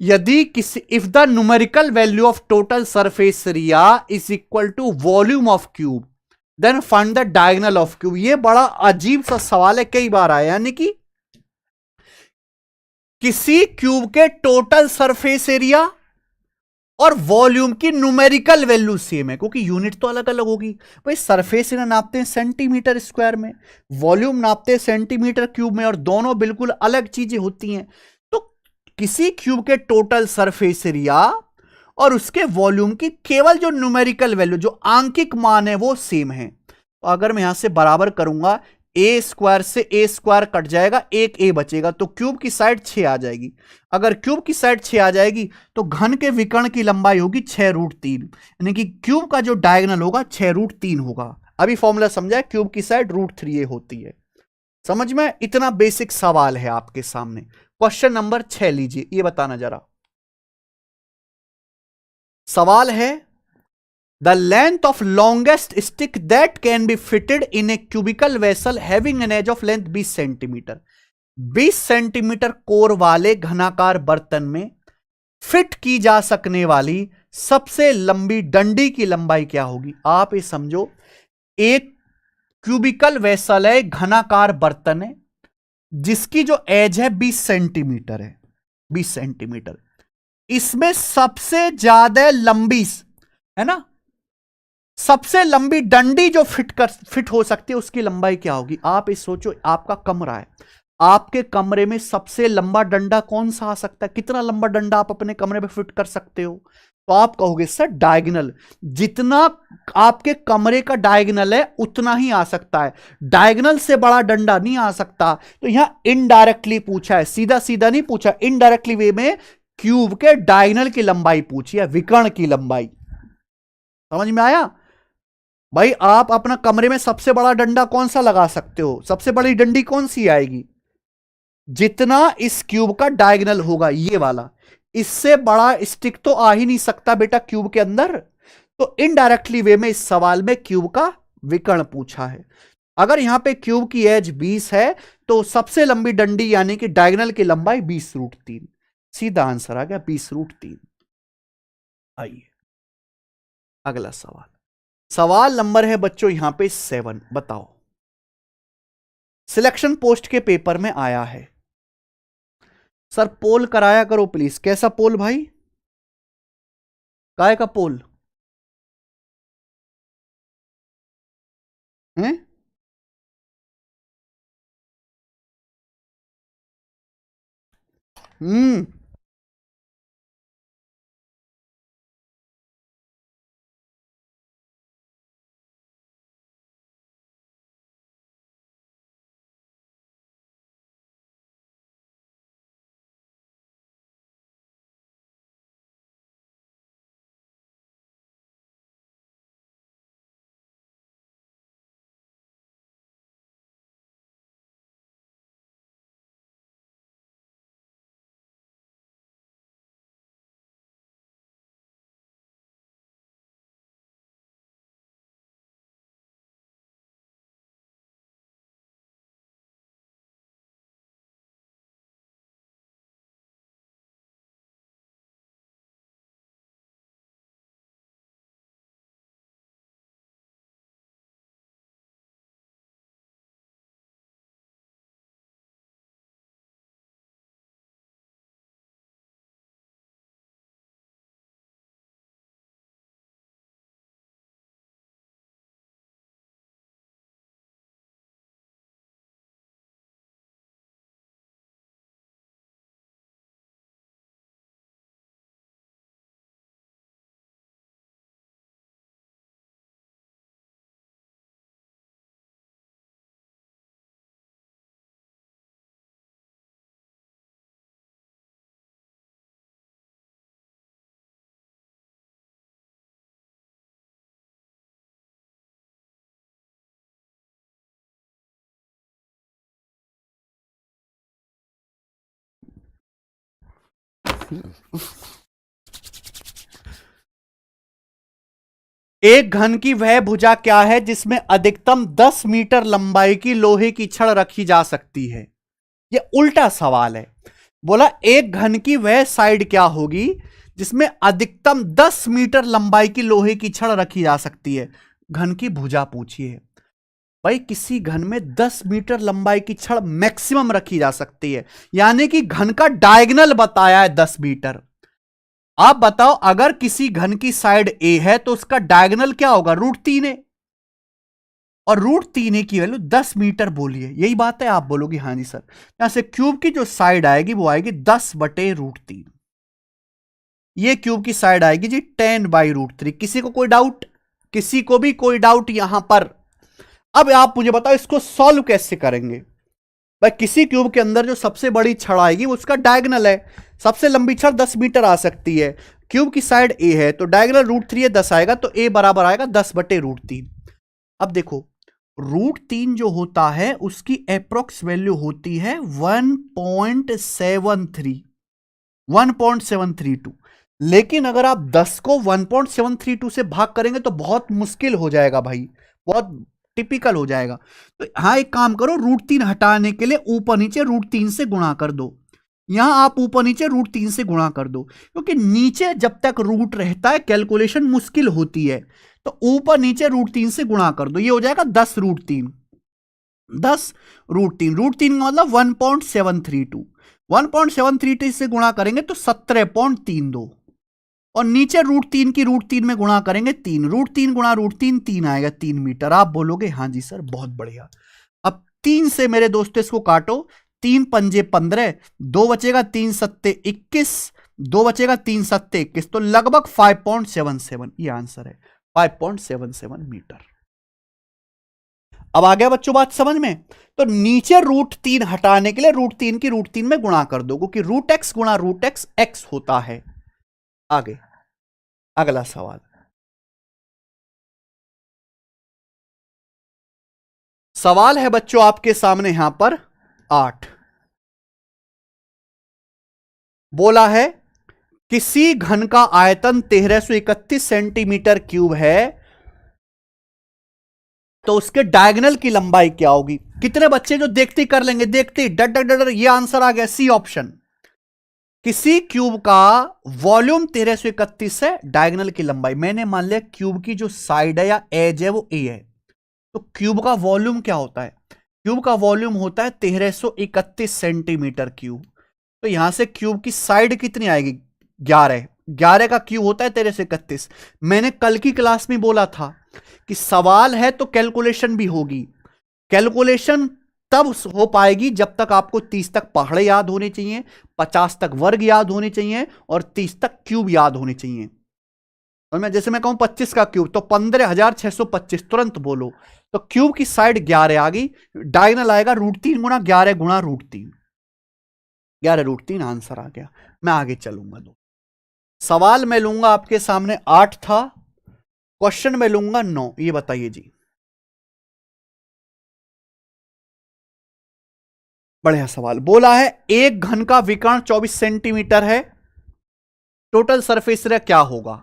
यदि किसी, if the numerical value of total surface area is equal to volume of cube, then find the diagonal of cube. ये बड़ा अजीब सा सवाल है, कई बार आया, यानी कि किसी क्यूब के टोटल सरफेस एरिया और वॉल्यूम की न्यूमेरिकल वैल्यू सेम है, क्योंकि यूनिट तो अलग अलग होगी। भाई सरफेस एरिया नापते हैं सेंटीमीटर स्क्वायर में, वॉल्यूम नापते हैं सेंटीमीटर क्यूब में, और दोनों बिल्कुल अलग चीजें होती हैं। तो किसी क्यूब के टोटल सरफेस एरिया और उसके वॉल्यूम की केवल जो न्यूमेरिकल वैल्यू, जो आंकिक मान है, वो सेम है। तो अगर मैं यहां से बराबर करूंगा, ए स्क्वायर से ए स्क्वायर कट जाएगा, एक ए बचेगा, तो क्यूब की साइड 6 आ जाएगी। अगर क्यूब की साइड 6 आ जाएगी तो घन के विकर्ण की लंबाई होगी 6√3, यानी कि क्यूब का जो डायगोनल होगा 6√3 होगा। अभी फॉर्मूला समझा है, क्यूब की साइड √3 होती है। समझ में? इतना बेसिक सवाल है आपके सामने। क्वेश्चन नंबर 6 लीजिए, ये बताना जरा। सवाल है the length of longest stick that can be fitted in a cubical vessel having an edge of length 20 centimetre. 20 centimetre कोर वाले घनाकार बर्तन में फिट की जा सकने वाली सबसे लंबी डंडी की लंबाई क्या होगी? आप ये समझो, एक क्यूबिकल वेसल है, घनाकार बर्तन है जिसकी जो एज है 20 सेंटीमीटर है, 20 सेंटीमीटर। इसमें सबसे ज्यादा लंबी है ना, सबसे लंबी डंडी जो फिट हो सकती है उसकी लंबाई क्या होगी? आप इस सोचो, आपका कमरा है, आपके कमरे में सबसे लंबा डंडा कौन सा आ सकता है? कितना लंबा डंडा आप अपने कमरे में फिट कर सकते हो? तो आप कहोगे सर डायगोनल, जितना आपके कमरे का डायगोनल है उतना ही आ सकता है, डायगोनल से बड़ा डंडा नहीं आ सकता। तो यहां इनडायरेक्टली पूछा है, सीधा सीधा नहीं पूछा, इनडायरेक्टली वे में क्यूब के डायगोनल की लंबाई पूछी है, विकर्ण की लंबाई। समझ में आया भाई? आप अपना कमरे में सबसे बड़ा डंडा कौन सा लगा सकते हो? सबसे बड़ी डंडी कौन सी आएगी? जितना इस क्यूब का डायगोनल होगा, ये वाला। इससे बड़ा स्टिक तो आ ही नहीं सकता बेटा क्यूब के अंदर। तो इनडायरेक्टली वे में इस सवाल में क्यूब का विकर्ण पूछा है। अगर यहां पे क्यूब की एज 20 है तो सबसे लंबी डंडी यानी कि डायगोनल की लंबाई 20√3। सीधा आंसर आ गया 20√3। आइए अगला सवाल। सवाल नंबर है बच्चों यहां पे 7। बताओ, सिलेक्शन पोस्ट के पेपर में आया है, सर पोल कराया करो प्लीज। कैसा पोल भाई? काय का पोल है? हम्म एक घन की वह भुजा क्या है जिसमें अधिकतम 10 मीटर लंबाई की लोहे की छड़ रखी जा सकती है? यह उल्टा सवाल है। बोला एक घन की वह साइड क्या होगी जिसमें अधिकतम 10 मीटर लंबाई की लोहे की छड़ रखी जा सकती है? घन की भुजा पूछी है भाई। किसी घन में 10 मीटर लंबाई की छड़ मैक्सिमम रखी जा सकती है, यानी कि घन का डायगोनल बताया है 10 मीटर। आप बताओ, अगर किसी घन की साइड ए है तो उसका डायगोनल क्या होगा? √3a, और √3a की वैल्यू 10 मीटर बोलिए। यही बात है? आप बोलोगे हाँ जी सर। यहां से क्यूब की जो साइड आएगी वो आएगी 10/√3। ये क्यूब की साइड आएगी जी 10/√3। किसी को कोई डाउट? किसी को भी कोई डाउट यहां पर? अब आप मुझे बताओ इसको सॉल्व कैसे करेंगे? भाई किसी क्यूब के अंदर जो सबसे बड़ी छड़ आएगी उसका डायगोनल है, सबसे लंबी छड़ 10 मीटर आ सकती है, क्यूब की साइड ए है तो डायगोनल √3 10 आएगा, तो ए बराबर आएगा 10/√3। अब देखो √3 जो होता है उसकी अप्रोक्स वैल्यू होती है 1.732, लेकिन अगर आप 10 को 1.732 से भाग करेंगे तो बहुत मुश्किल हो जाएगा भाई, बहुत टिपिकल हो जाएगा। तो हाँ, एक काम करो, √3 हटाने के लिए ऊपर नीचे √3 से गुणा कर दो। यहां आप ऊपर नीचे √3 से गुणा कर दो, क्योंकि नीचे जब तक रूट रहता है कैलकुलेशन मुश्किल होती है। तो ऊपर नीचे √3 से गुणा कर दो, ये हो जाएगा 10√3। 10√3, √3 का मतलब 1.732, 1.732 से गुणा करेंगे तो 17.32, और नीचे √3 की √3 में गुणा करेंगे 3, √3 गुणा √3 3 आएगा, 3 मीटर। आप बोलोगे हाँ जी सर बहुत बढ़िया। अब 3 से मेरे दोस्तों इसको काटो, 3 पंजे 15, 2 बचेगा, 3 सत्ते 21, 2 बचेगा, 3 सत्ते 21, तो लगभग 5.77 ये आंसर है, 5.77 मीटर। अब आ गया बच्चों बात समझ में। तो नीचे √3 हटाने के लिए √3 की √3 में गुणा कर दो, क्योंकि √x गुणा √x x होता है। आगे अगला सवाल, सवाल है बच्चों आपके सामने यहां पर 8। बोला है किसी घन का आयतन 1331 सेंटीमीटर क्यूब है, तो उसके डायगोनल की लंबाई क्या होगी। कितने बच्चे जो देखते कर लेंगे, देखते डर डर डर, ये आंसर आ गया सी ऑप्शन। किसी क्यूब का वॉल्यूम 1331 है, डायगोनल की लंबाई, मैंने मान लिया क्यूब की जो साइड है या एज है वो ए है, तो क्यूब का वॉल्यूम क्या होता है, क्यूब का वॉल्यूम होता है 1331 सेंटीमीटर क्यूब। तो यहां से क्यूब की साइड कितनी आएगी, 11, 11 का क्यूब होता है 1331। मैंने कल की क्लास में बोला था कि सवाल है तो कैलकुलेशन भी होगी, कैलकुलेशन तब हो पाएगी जब तक आपको 30 तक पहाड़े याद होने चाहिए, 50 तक वर्ग याद होने चाहिए, और 30 तक क्यूब याद होने चाहिए। और मैं जैसे मैं कहूं 25 का क्यूब तो 15,625, तुरंत बोलो। तो क्यूब की साइड 11 आ गई, डायगोनल आएगा √3 गुणा 11 गुणा √3, 11√3 आंसर आ गया। मैं आगे चलूंगा, दो सवाल मैं लूंगा आपके सामने, 8 था, क्वेश्चन में लूंगा 9। ये बताइए जी, बढ़िया सवाल। बोला है एक घन का विकर्ण 24 सेंटीमीटर है, टोटल सरफेस एरिया क्या होगा।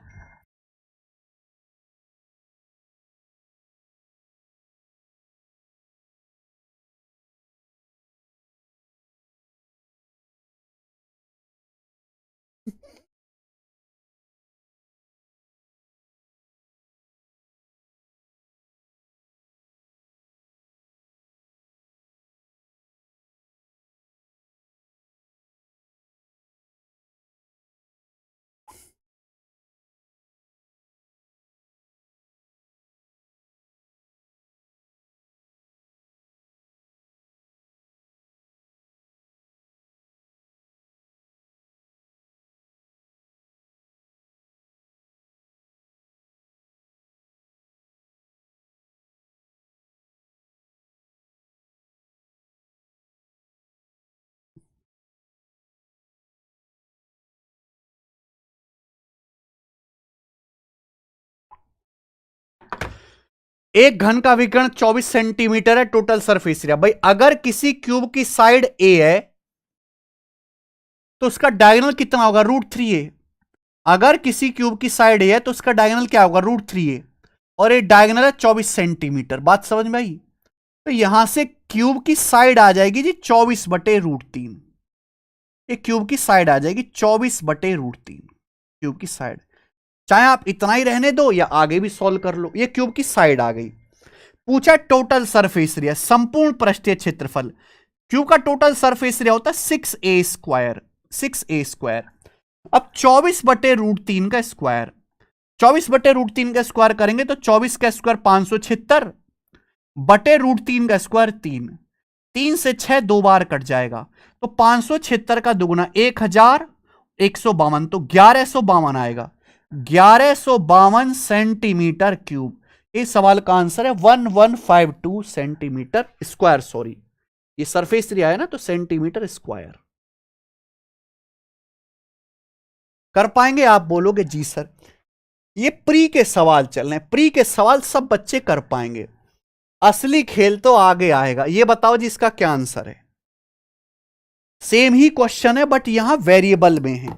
एक घन का विकर्ण 24 सेंटीमीटर है, टोटल सरफेस एरिया। भाई अगर किसी क्यूब की साइड ए है तो उसका डायगोनल कितना होगा, √3a। अगर किसी क्यूब की साइड ए है तो उसका डायगोनल क्या होगा, √3a, और ये डायगोनल है 24 सेंटीमीटर। बात समझ में आई। तो यहां से क्यूब की साइड आ जाएगी जी 24/√3, ये क्यूब की साइड आ जाएगी 24/√3, क्यूब की साइड। चाहे आप इतना ही रहने दो या आगे भी सॉल्व कर लो, ये क्यूब की साइड आ गई। पूछा टोटल सरफेस एरिया, संपूर्ण पृष्ठीय क्षेत्रफल। क्यूब का टोटल सरफेस एरिया होता है 6a², 6a²। अब 24/√3 का स्क्वायर, 24/√3 का स्क्वायर करेंगे तो 24 का स्क्वायर 576, बटे √3 का स्क्वायर 3, 3 से 6 दो बार कट जाएगा, तो 576 का दुगुना 1152, तो 1152 आएगा, 1152 सेंटीमीटर क्यूब। इस सवाल का आंसर है 1152 सेंटीमीटर स्क्वायर। सॉरी, ये सरफेस एरिया है ना, तो सेंटीमीटर स्क्वायर। कर पाएंगे आप, बोलोगे जी सर। ये प्री के सवाल चल रहे हैं, प्री के सवाल सब बच्चे कर पाएंगे, असली खेल तो आगे आएगा। ये बताओ जी इसका क्या आंसर है। सेम ही क्वेश्चन है बट यहां वेरिएबल में है।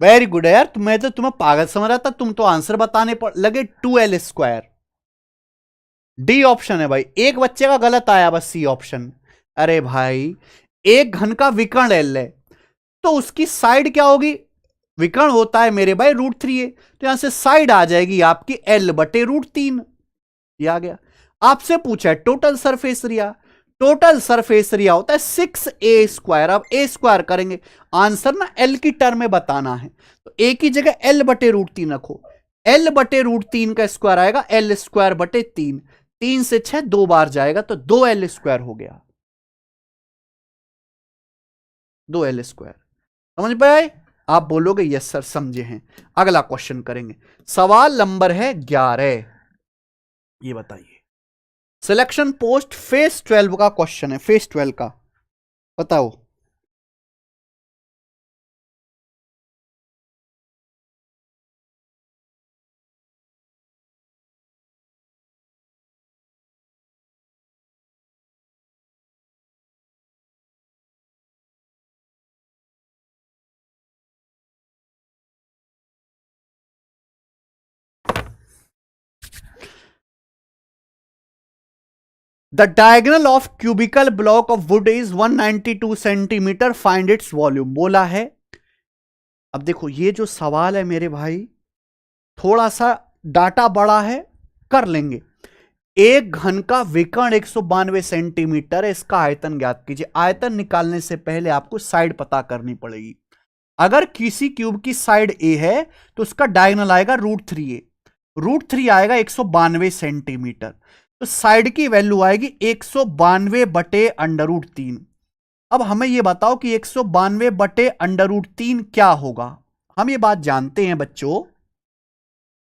वेरी गुड है यार, मैं तो तुम्हें पागल समझ रहा था, तुम तो आंसर बताने लगे 2l²। डी ऑप्शन है भाई, एक बच्चे का गलत आया बस, सी ऑप्शन। अरे भाई, एक घन का विकर्ण एल है तो उसकी साइड क्या होगी? विकर्ण होता है मेरे भाई √3 है, तो यहां से साइड आ जाएगी आपकी l/√3। ये आ गया। आपसे पूछा है total surface area. Total surface area होता है 6a²। अब a² करेंगे, आंसर ना l की टर्म में बताना है, तो a की जगह l/√3 रखो। l/√3 का स्क्वायर आएगा l²/3। 3 से 6 2 बार जाएगा, तो 2l² हो गया। 2l²। समझ पाए? आप बोलोगे यस सर समझे हैं। अगला क्वेश्चन करेंगे, सवाल नंबर है 11। ये बताइए, सिलेक्शन पोस्ट फेस 12 का क्वेश्चन है, फेस 12 का बताओ। The diagonal of cubical block of would is 192 centimetre, find its volume बोला है। अब देखो ये जो सवाल है मेरे भाई, थोड़ा सा डाटा बड़ा है, कर लेंगे। एक घन का विकर्ण 192 सेंटीमीटर है, इसका आयतन ज्ञात कीजिए। आयतन निकालने से पहले आपको साइड पता करनी पड़ेगी। अगर किसी क्यूब की साइड ए है तो उसका डायगोनल आएगा √3a। √3 आएगा 192 सेंटीमीटर, तो साइड की वैल्यू आएगी 192/√3। अब हमें यह बताओ कि 192/√3 क्या होगा। हम ये बात जानते हैं बच्चों,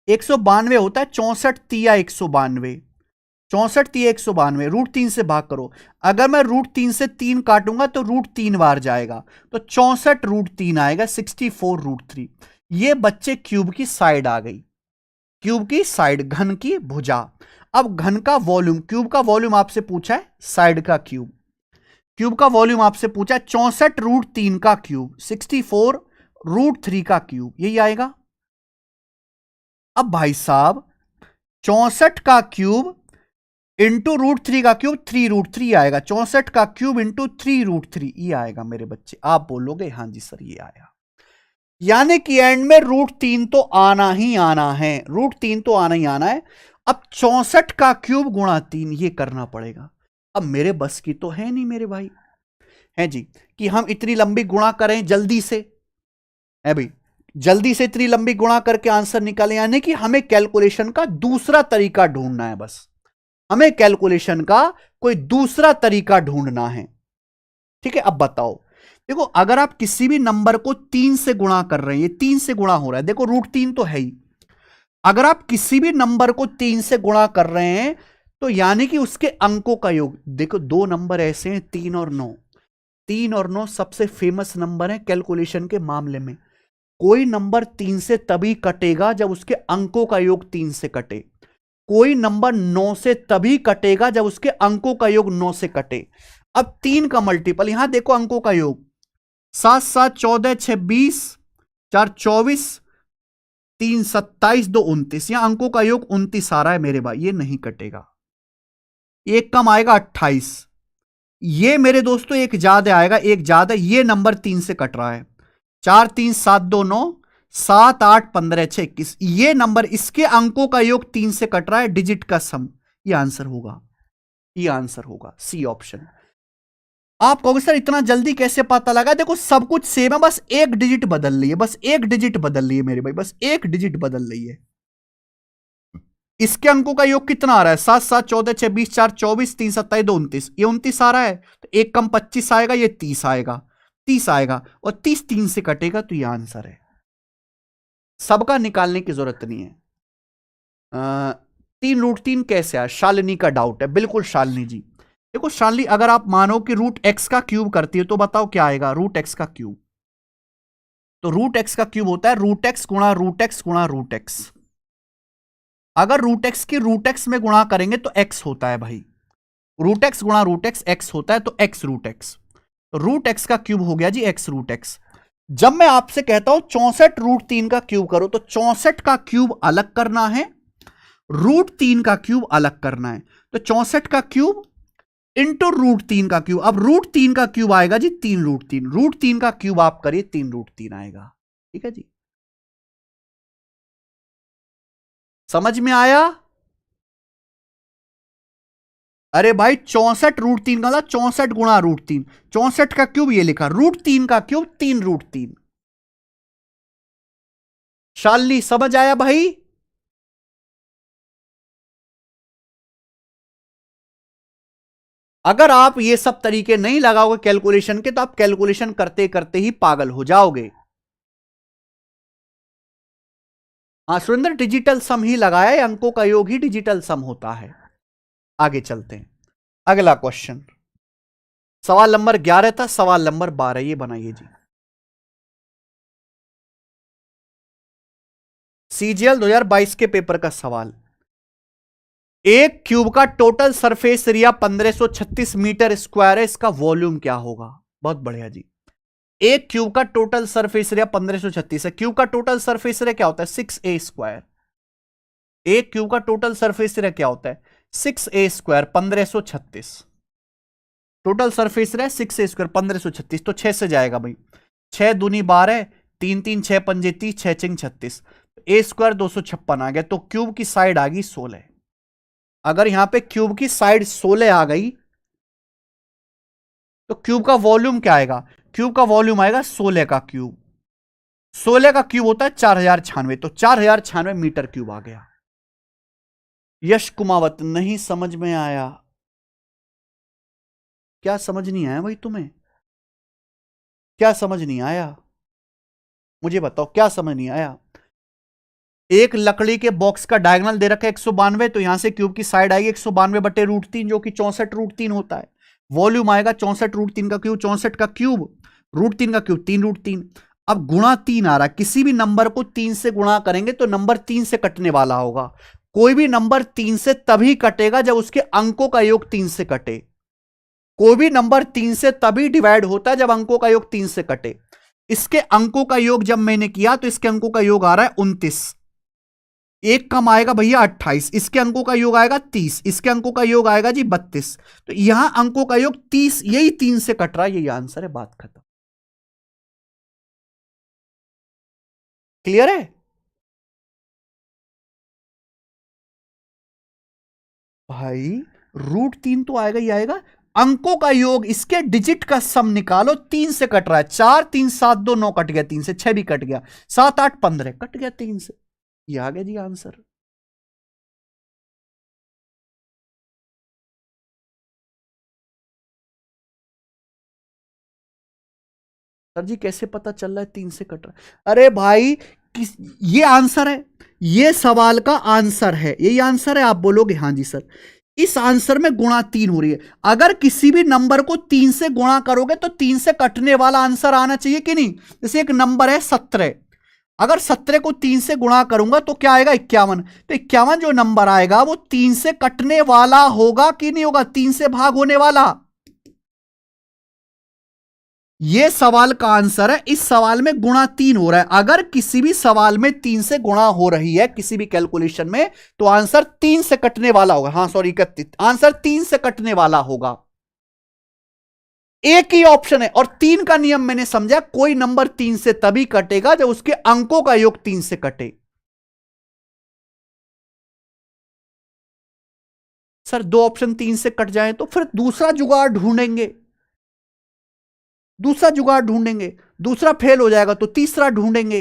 192 होता है 64 तिया 192। 64 तिया 192, √3 से भाग करो। अगर मैं √3 से 3 काटूंगा तो √3 बार जाएगा, तो 64√3 आएगा, 64√3। ये बच्चे क्यूब की साइड आ गई। क्यूब की साइड, घन की भुजा। अब घन का वॉल्यूम, क्यूब का वॉल्यूम आपसे पूछा है, साइड का क्यूब। क्यूब का वॉल्यूम आपसे पूछा है 64√3 का क्यूब, 64√3 का क्यूब, यही आएगा। अब भाई साहब 64 का क्यूब इंटू √3 का क्यूब, 3√3 आएगा। 64 का क्यूब इंटू 3√3, ये आएगा मेरे बच्चे। आप बोलोगे हाँ जी सर ये आया, यानी कि एंड में √3 तो आना ही आना है, √3 तो आना ही आना है। अब 64 का क्यूब गुणा 3 ये करना पड़ेगा। अब मेरे बस की तो है नहीं मेरे भाई, है जी, कि हम इतनी लंबी गुणा करें जल्दी से, है भाई, जल्दी से इतनी लंबी गुणा करके आंसर निकालें। यानी कि हमें कैलकुलेशन का दूसरा तरीका ढूंढना है, बस हमें कैलकुलेशन का कोई दूसरा तरीका ढूंढना है। ठीक है, अब बताओ, देखो अगर आप किसी भी नंबर को 3 से गुणा कर रहे हैं, ये 3 से गुणा हो रहा है, देखो √3 तो है ही, अगर आप किसी भी नंबर को 3 से गुणा कर रहे हैं तो यानी कि उसके अंकों का योग, देखो दो नंबर ऐसे हैं 3 और 9, 3 और 9 सबसे फेमस नंबर है कैलकुलेशन के मामले में। कोई नंबर 3 से तभी कटेगा जब उसके अंकों का योग 3 से कटे, कोई नंबर 9 से तभी कटेगा जब उसके अंकों का योग 9 से कटे। अब 3 का मल्टीपल, यहां देखो अंकों का योग 7 7 14 6 20, 4 24, 3 27, 2 29, यहां अंकों का योग 29 आ रहा है मेरे भाई, ये नहीं कटेगा। एक कम आएगा 28, ये मेरे दोस्तों एक ज्यादा आएगा, एक ज्यादा, ये नंबर 3 से कट रहा है। 4 3 7 2 9, 7 8 15 6 21, ये नंबर इसके अंकों का योग 3 से कट रहा है, डिजिट का सम। ये आंसर होगा, ये आंसर होगा सी ऑप्शन। आप कहोगे सर इतना जल्दी कैसे पता लगा? देखो सब कुछ सेम है, बस एक डिजिट बदल रही है, बस एक डिजिट बदल रही है मेरे भाई, बस एक डिजिट बदल रही है। इसके अंकों का योग कितना आ रहा है? 7 7 14 6 20, 4 24, 3 27, 2 29, ये 29 आ रहा है, तो एक कम 25 आएगा, ये 30 आएगा, 30 आएगा, और 30 3 से कटेगा, तो ये आंसर है। सबका निकालने की जरूरत नहीं है। 3√3 कैसे आया? शालिनी का डाउट है, बिल्कुल शालिनी जी। देखो शालिनी, अगर आप मानो कि रूट एक्स का क्यूब करती है तो बताओ क्या आएगा? रूट एक्स का क्यूब, तो रूट एक्स का क्यूब होता है रूट एक्स गुणा रूट एक्स गुणा रूट एक्स। अगर रूट एक्स की रूट एक्स में गुणा करेंगे तो एक्स होता है भाई, रूट एक्स गुणा रूट एक्स एक्स होता है, तो x root x, root x का क्यूब हो गया जी एक्स रूट एक्स। जब मैं आपसे कहता हूं 64√3 का क्यूब करो, तो 64 का क्यूब अलग करना है, √3 का क्यूब अलग करना है, तो 64 का क्यूब इंटू √3 का क्यूब। अब √3 का क्यूब आएगा जी 3√3, √3 का क्यूब आप करिए 3√3 आएगा। ठीक है जी, समझ में आया? अरे भाई 64√3 का मतलब 64 गुणा √3, 64 का क्यूब ये लिखा, √3 का क्यूब 3√3। शालिनी समझ आया भाई? अगर आप ये सब तरीके नहीं लगाओगे कैलकुलेशन के, तो आप कैलकुलेशन करते करते ही पागल हो जाओगे। हाँ सुरेंद्र, डिजिटल सम ही लगाया है, अंकों का योग ही डिजिटल सम होता है। आगे चलते हैं, अगला क्वेश्चन, सवाल नंबर 11 था, सवाल नंबर 12 ये बनाइए जी। सीजीएल 2022 के पेपर का सवाल, एक क्यूब का total surface area 1536 metre square है, इसका वॉल्यूम क्या होगा? बहुत बढ़िया जी। एक क्यूब का टोटल सरफेस एरिया 1536 है, क्यूब का टोटल सरफेस एरिया क्या होता है? 6a square. एक क्यूब का टोटल सरफेस एरिया क्या होता है? 6a square 1536, total surface area 6a square 1536, तो 6 से जाएगा भाई, 6 दूनी 12, 3 3 6 पंजे 30, 6 चिंग 36, ए स्क्वायर 256 आ गया, तो क्यूब की साइड आ गई 16। अगर यहां पे क्यूब की साइड 16 आ गई तो क्यूब का वॉल्यूम क्या आएगा? क्यूब का वॉल्यूम आएगा 16 का क्यूब, 16 का क्यूब होता है 4096, तो 4096 मीटर क्यूब आ गया। यश कुमावत, नहीं समझ में आया? क्या समझ नहीं आया भाई तुम्हें? क्या समझ नहीं आया? मुझे बताओ क्या समझ नहीं आया? एक लकड़ी के बॉक्स का डायगोनल दे रखा है 192, तो यहां से क्यूब की साइड आएगी 192/√3, जो कि 64√3 होता है। वॉल्यूम आएगा 64√3 का क्यूब, 64 का क्यूब √3 का क्यूब 3√3। अब गुणा 3 आ रहा है, किसी भी नंबर को 3 से गुणा करेंगे तो नंबर 3 से कटने वाला होगा। कोई भी नंबर 3 से तभी कटेगा जब उसके अंकों का योग 3 से कटे। कोई भी नंबर 3 से तभी डिवाइड होता है जब अंकों का योग 3 से कटे। इसके अंकों का योग जब मैंने किया तो इसके अंकों का योग आ रहा है 29, एक कम आएगा भैया 28, इसके अंकों का योग आएगा 30, इसके अंकों का योग आएगा जी 32, तो यहां अंकों का योग 30, यही 3 से कट रहा है, यही आंसर है, बात खत्म। क्लियर है भाई? √3 तो आएगा ही आएगा, अंकों का योग, इसके डिजिट का सम निकालो, 3 से कट रहा है, 4 3 7 2 9 कट गया 3 से, 6 भी कट गया, 7 8 15 कट गया 3 से, ये आ गया जी आंसर। सर जी कैसे पता चल रहा है 3 से कट रहा है? अरे भाई ये आंसर है, ये सवाल का आंसर है, यही आंसर है। आप बोलोगे हाँ जी सर, इस आंसर में गुणा 3 हो रही है। अगर किसी भी नंबर को 3 से गुणा करोगे तो 3 से कटने वाला आंसर आना चाहिए कि नहीं। जैसे एक नंबर है 17, अगर 17 को 3 से गुणा करूंगा तो क्या आएगा 51। तो 51 जो नंबर आएगा वो 3 से कटने वाला होगा कि नहीं होगा, 3 से भाग होने वाला। यह सवाल का आंसर है। इस सवाल में गुणा 3 हो रहा है। अगर किसी भी सवाल में 3 से गुणा हो रही है किसी भी कैलकुलेशन में, तो आंसर 3 से कटने वाला होगा। हाँ सॉरी 31, आंसर 3 से कटने वाला होगा। एक ही ऑप्शन है। और 3 का नियम मैंने समझा, कोई नंबर 3 से तभी कटेगा जब उसके अंकों का योग 3 से कटे। सर 2 ऑप्शन 3 से कट जाए तो फिर दूसरा जुगाड़ ढूंढेंगे, दूसरा जुगाड़ ढूंढेंगे। दूसरा फेल हो जाएगा तो तीसरा ढूंढेंगे।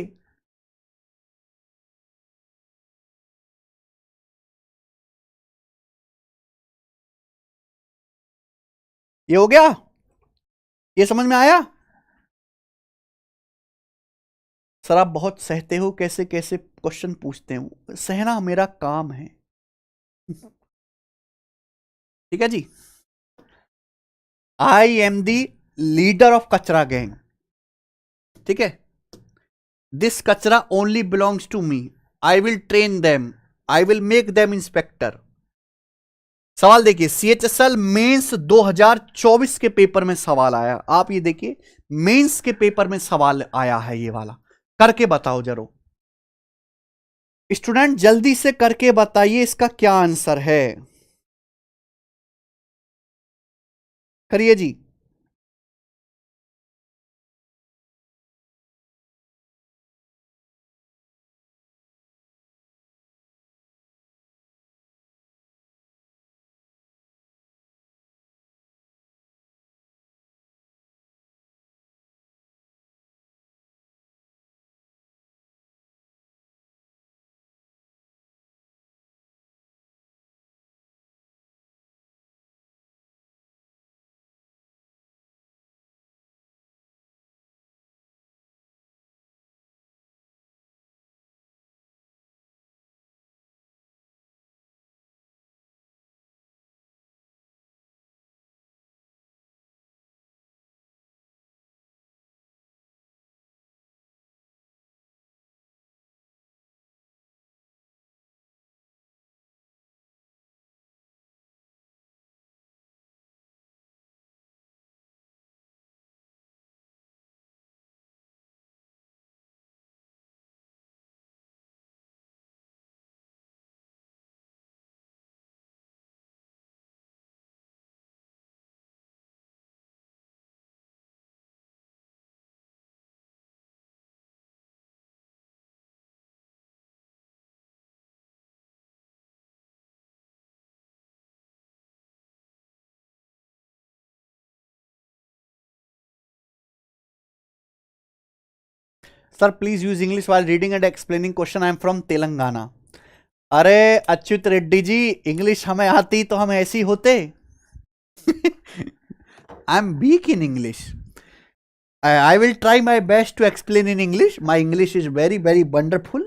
ये हो गया, ये समझ में आया। सर आप बहुत सहते हो, कैसे कैसे क्वेश्चन पूछते हो। सहना मेरा काम है। ठीक है जी। I am the leader of कचरा गैंग। ठीक है, दिस कचरा only belongs to me, I will train them, I will make them inspector. सवाल देखिए, सीएचएसएल मेंस 2024 के पेपर में सवाल आया। आप ये देखिए, मेंस के पेपर में सवाल आया है ये वाला। करके बताओ जरूर स्टूडेंट, जल्दी से करके बताइए इसका क्या आंसर है। करिए जी। Sir please use English while reading and explaining question, I am from Telangana. अरे अच्युत रेड्डी जी, इंग्लिश हमें आती तो हम ऐसे ही होते। I am weak in English. I will try my best to explain in English. My English is very, very wonderful.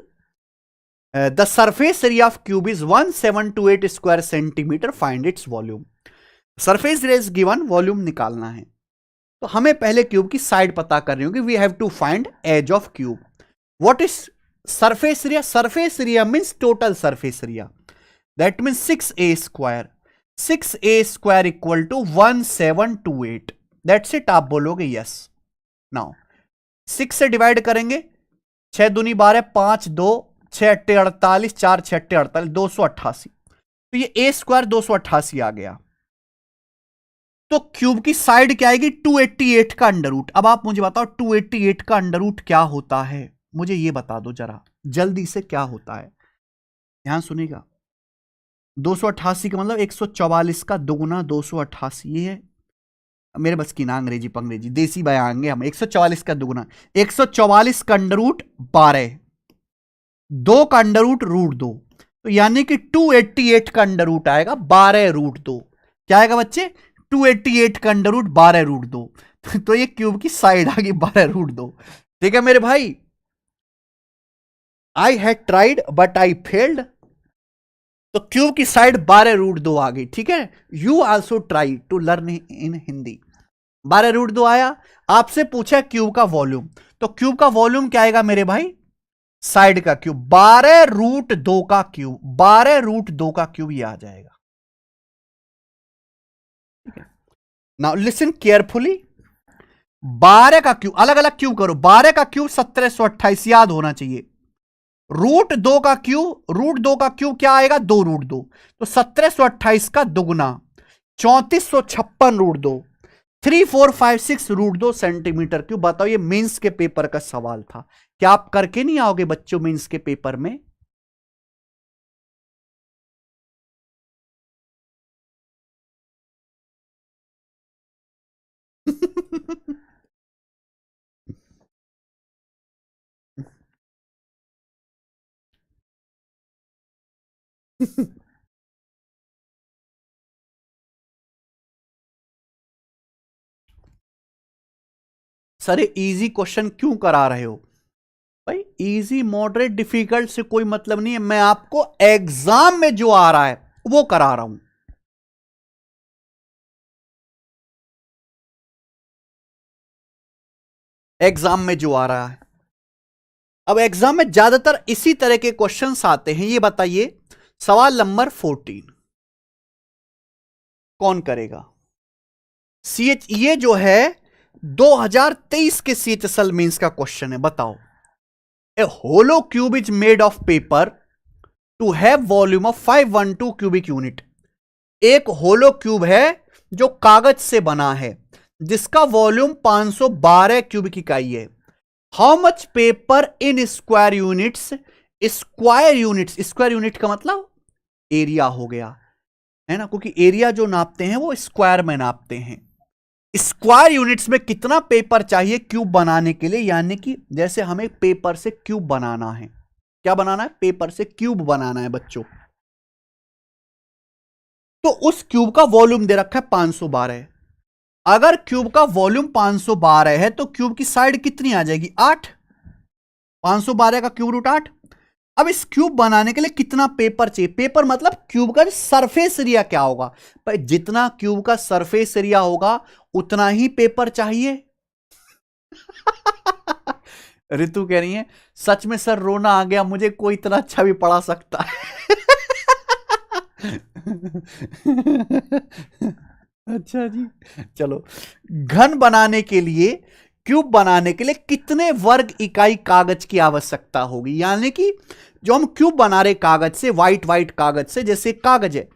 The surface area of cube is 1728 square centimeter. Find its volume. Surface area is given, volume निकालना है। तो हमें पहले cube की side पता करनी होगी। We have to find edge of cube. What is surface area? Surface area means total surface area. That means 6a square. 6a square equal to 1728. That's it. आप बोलोगे yes. Now 6 से divide करेंगे, 6 दूनी 12, 5 2, 6 अट्टे 48, 4 6 अट्टे 48, 288। तो ये ए स्क्वायर 288 आ गया। तो क्यूब की साइड क्या आएगी 288 का अंडर रूट। अब आप मुझे बताओ 288 का अंडर रूट क्या होता है, मुझे ये बता दो जरा जल्दी से, क्या होता है। ध्यान सुनिएगा, 288 का मतलब 144 का दुगुना 288। ये है मेरे बस की ना अंग्रेजी पंग्रेजी, देसी बयाएंगे हम। 144 का दुगुना, 144 का अंडर रूट 12, 2 का अंडर रूट रूट 2, तो यानी कि 288 का अंडर रूट आएगा 12 रूट 2। क्या आएगा बच्चे 288 का अंडर रूट 12 रूट 2। तो ये क्यूब की साइड आ गई 12 रूट 2। ठीक है मेरे भाई। I had tried but I failed, तो क्यूब की साइड 12√2 आ गई, ठीक है। You also try to learn in Hindi, 12√2 आया। आपसे पूछा क्यूब का वॉल्यूम, तो क्यूब का वॉल्यूम क्या आएगा मेरे भाई, साइड का क्यूब, 12√2 का क्यूब, 12√2 का क्यूब ये आ जाएगा, ठीक है। नाउ लिसन केयरफुली, 12 का क्यूब, अलग अलग क्यूब करो, 12 का क्यूब 1728 याद होना चाहिए। √2 का क्यूब, √2 का क्यूब क्या आएगा, 2√2, तो 1728 का दुगना 3456 √2, 3456 √2 सेंटीमीटर क्यूब। बताओ, ये मेंस के पेपर का सवाल था, क्या आप करके नहीं आओगे बच्चों मेंस के पेपर में? सर इजी क्वेश्चन क्यों करा रहे हो भाई? इजी मॉडरेट डिफिकल्ट से कोई मतलब नहीं है, मैं आपको एग्जाम में जो आ रहा है वो करा रहा हूं। एग्जाम में जो आ रहा है, अब एग्जाम में ज्यादातर इसी तरह के क्वेश्चंस आते हैं। ये बताइए, सवाल नंबर 14 कौन करेगा? सीएच, ये जो है 2023 के सीएचएसएल मेंस का क्वेश्चन है। बताओ, a hollow cube is made of paper to have volume of 512 cubic unit. एक होलो क्यूब है जो कागज से बना है, जिसका वॉल्यूम 512 क्यूबिक इकाई है। How much paper in square units, square units, square unit का मतलब एरिया हो गया, है ना, क्योंकि एरिया जो नापते हैं वो स्क्वायर में नापते हैं। स्क्वायर यूनिट्स में कितना पेपर चाहिए क्यूब बनाने के लिए, यानी कि जैसे हमें पेपर से क्यूब बनाना है, क्या बनाना है, पेपर से क्यूब बनाना है बच्चों, तो उस क्यूब का वॉल्यूम दे रखा है 512। अगर क्यूब का वॉल्यूम 512 है तो क्यूब की साइड कितनी आ जाएगी, 8, 512 का क्यूब रूट 8। अब इस क्यूब बनाने के लिए कितना पेपर चाहिए, पेपर मतलब क्यूब का सरफेस एरिया क्या होगा भाई, जितना क्यूब का सरफेस एरिया होगा उतना ही पेपर चाहिए। ऋतु कह रही है सच में सर रोना आ गया मुझे, कोई इतना अच्छा भी पढ़ा सकता है। अच्छा जी, चलो। घन बनाने के लिए, क्यूब बनाने के लिए कितने वर्ग इकाई कागज की आवश्यकता होगी, यानी कि जो हम क्यूब बना रहे कागज से, व्हाइट कागज से, जैसे कागज है,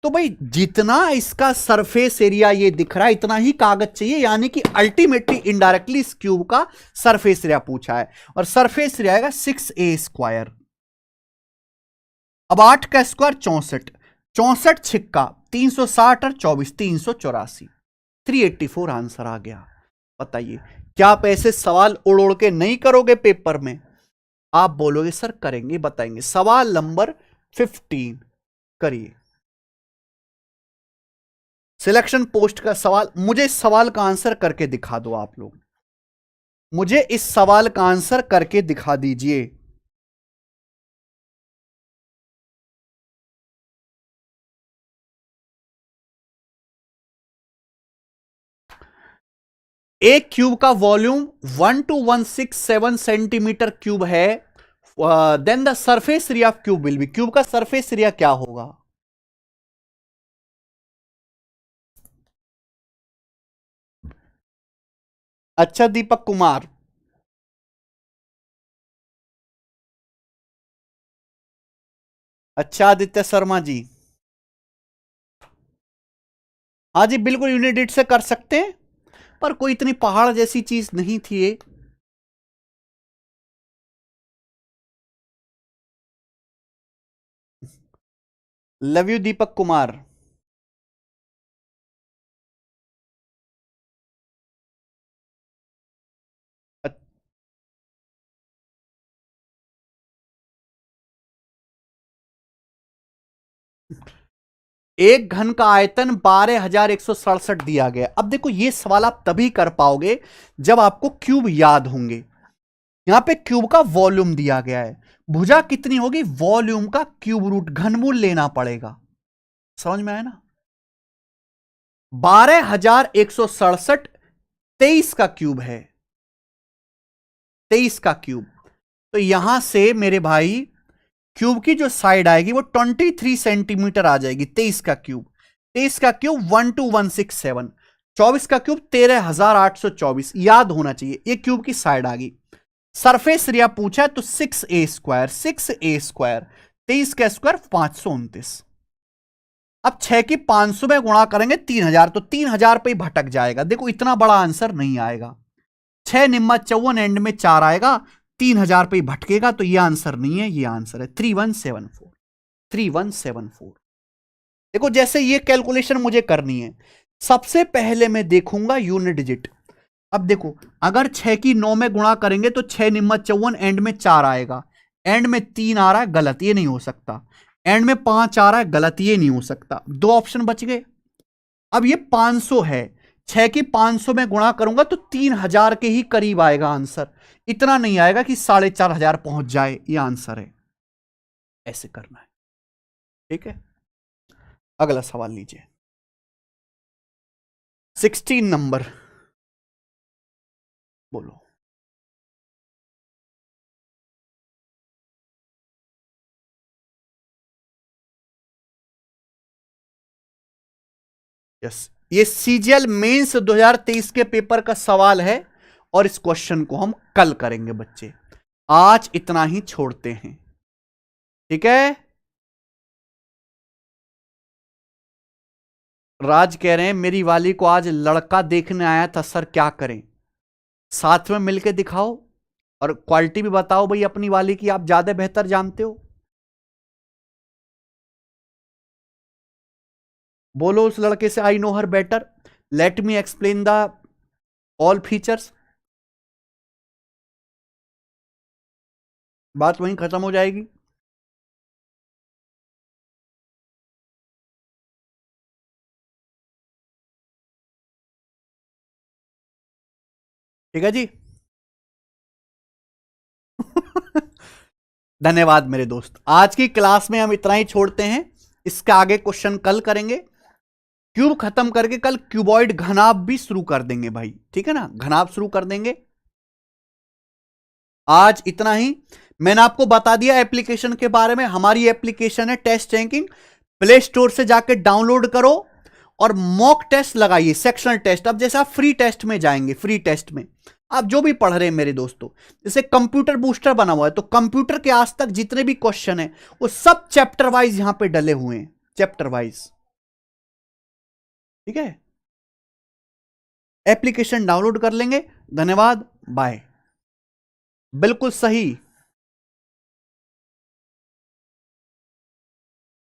तो भाई जितना इसका सरफेस एरिया ये दिख रहा है इतना ही कागज चाहिए, यानी कि अल्टीमेटली इनडायरेक्टली इस क्यूब का सरफेस एरिया पूछा है, और सरफेस एरिया आएगा 6a²। अब 8 का स्क्वायर 64, 64 छिक्का 360 और 24 384, 384 आंसर आ गया। बताइए, क्या आप ऐसे सवाल उड़ उड़ के नहीं करोगे पेपर में? आप बोलोगे सर करेंगे, बताएंगे। सवाल नंबर 15 करिए, सिलेक्शन पोस्ट का सवाल। मुझे इस सवाल का आंसर करके दिखा दो आप लोग, मुझे इस सवाल का आंसर करके दिखा दीजिए। एक क्यूब का वॉल्यूम 12167 सेंटीमीटर क्यूब है, then the surface area of cube will be, cube का सरफेस एरिया क्या होगा? अच्छा दीपक कुमार, अच्छा आदित्य शर्मा जी, हाँ जी बिल्कुल यूनिट से कर सकते हैं, पर कोई इतनी पहाड़ जैसी चीज नहीं थी ये। Love you Deepak Kumar. एक घन का आयतन 12,167 दिया गया। अब देखो ये सवाल आप तभी कर पाओगे जब आपको क्यूब याद होंगे। यहां पे क्यूब का वॉल्यूम दिया गया है, भुजा कितनी होगी, वॉल्यूम का क्यूब रूट, घनमूल लेना पड़ेगा। समझ में आया ना। 12,167 23 का क्यूब है, 23 का क्यूब। तो यहां से मेरे भाई क्यूब की जो साइड आएगी वो 23 सेंटीमीटर आ जाएगी। 23 का क्यूब, 23 का क्यूब 12167, 24 का क्यूब 13,824, याद होना चाहिए। ये क्यूब की साइड आ गई। सरफेस एरिया पूछा तो 6a², 6a², 23 का स्क्वायर 529। अब 6 की 500 में गुणा करेंगे 3000, तो 3000 पे ही भटक जाएगा। देखो इतना बड़ा आंसर नहीं आएगा। 6 निम्मा 54 एंड में 4 आएगा, 3000 पे ही भटकेगा। तो ये आंसर नहीं है, ये आंसर है 3174, 3174। देखो जैसे ये कैलकुलेशन मुझे करनी है, सबसे पहले मैं देखूंगा यूनिट डिजिट। अब देखो अगर 6 की 9 में गुणा करेंगे तो 6 निम्मा 54 एंड में 4 आएगा, एंड में 3 आ रहा है, गलत, ये नहीं हो सकता। एंड में 5 आ रहा है, गलत, ये नहीं हो सकता। दो ऑप्शन बच गए। अब ये 500 है, 6 की 500 में गुणा करूंगा तो 3000 के ही करीब आएगा आंसर। इतना नहीं आएगा कि 4500 पहुंच जाए, ये आंसर है। ऐसे करना है, ठीक है। अगला सवाल लीजिए, 16 नंबर, बोलो। यस, ये सीजीएल मेंस 2023 के पेपर का सवाल है और इस क्वेश्चन को हम कल करेंगे बच्चे। आज इतना ही छोड़ते हैं, ठीक है। राज कह रहे हैं मेरी वाली को आज लड़का देखने आया था सर, क्या करें। साथ में मिलके दिखाओ और क्वालिटी भी बताओ भाई अपनी वाली की, आप ज्यादा बेहतर जानते हो। बोलो उस लड़के से, I know her better, let me explain the all features. बात वहीं खत्म हो जाएगी। ठीक है जी। धन्यवाद मेरे दोस्त, आज की क्लास में हम इतना ही छोड़ते हैं। इसका आगे क्वेश्चन कल करेंगे। क्यूब खत्म करके कल क्यूबॉइड घनाभ भी शुरू कर देंगे भाई, ठीक है ना, घनाभ शुरू कर देंगे। आज इतना ही। मैंने आपको बता दिया एप्लीकेशन के बारे में। हमारी एप्लीकेशन है टेस्ट रैंकिंग, प्ले स्टोर से जाकर डाउनलोड करो और मॉक टेस्ट लगाइए, सेक्शनल टेस्ट। अब जैसे आप फ्री टेस्ट में जाएंगे, फ्री टेस्ट में आप जो भी पढ़ रहे हैं मेरे दोस्तों, जैसे कंप्यूटर बूस्टर बना हुआ है, तो कंप्यूटर के आज तक जितने भी क्वेश्चन हैं वो सब चैप्टर वाइज यहां पे डले हुए हैं, चैप्टर वाइज, ठीक है। एप्लीकेशन डाउनलोड कर लेंगे। धन्यवाद, बाय। बिल्कुल सही।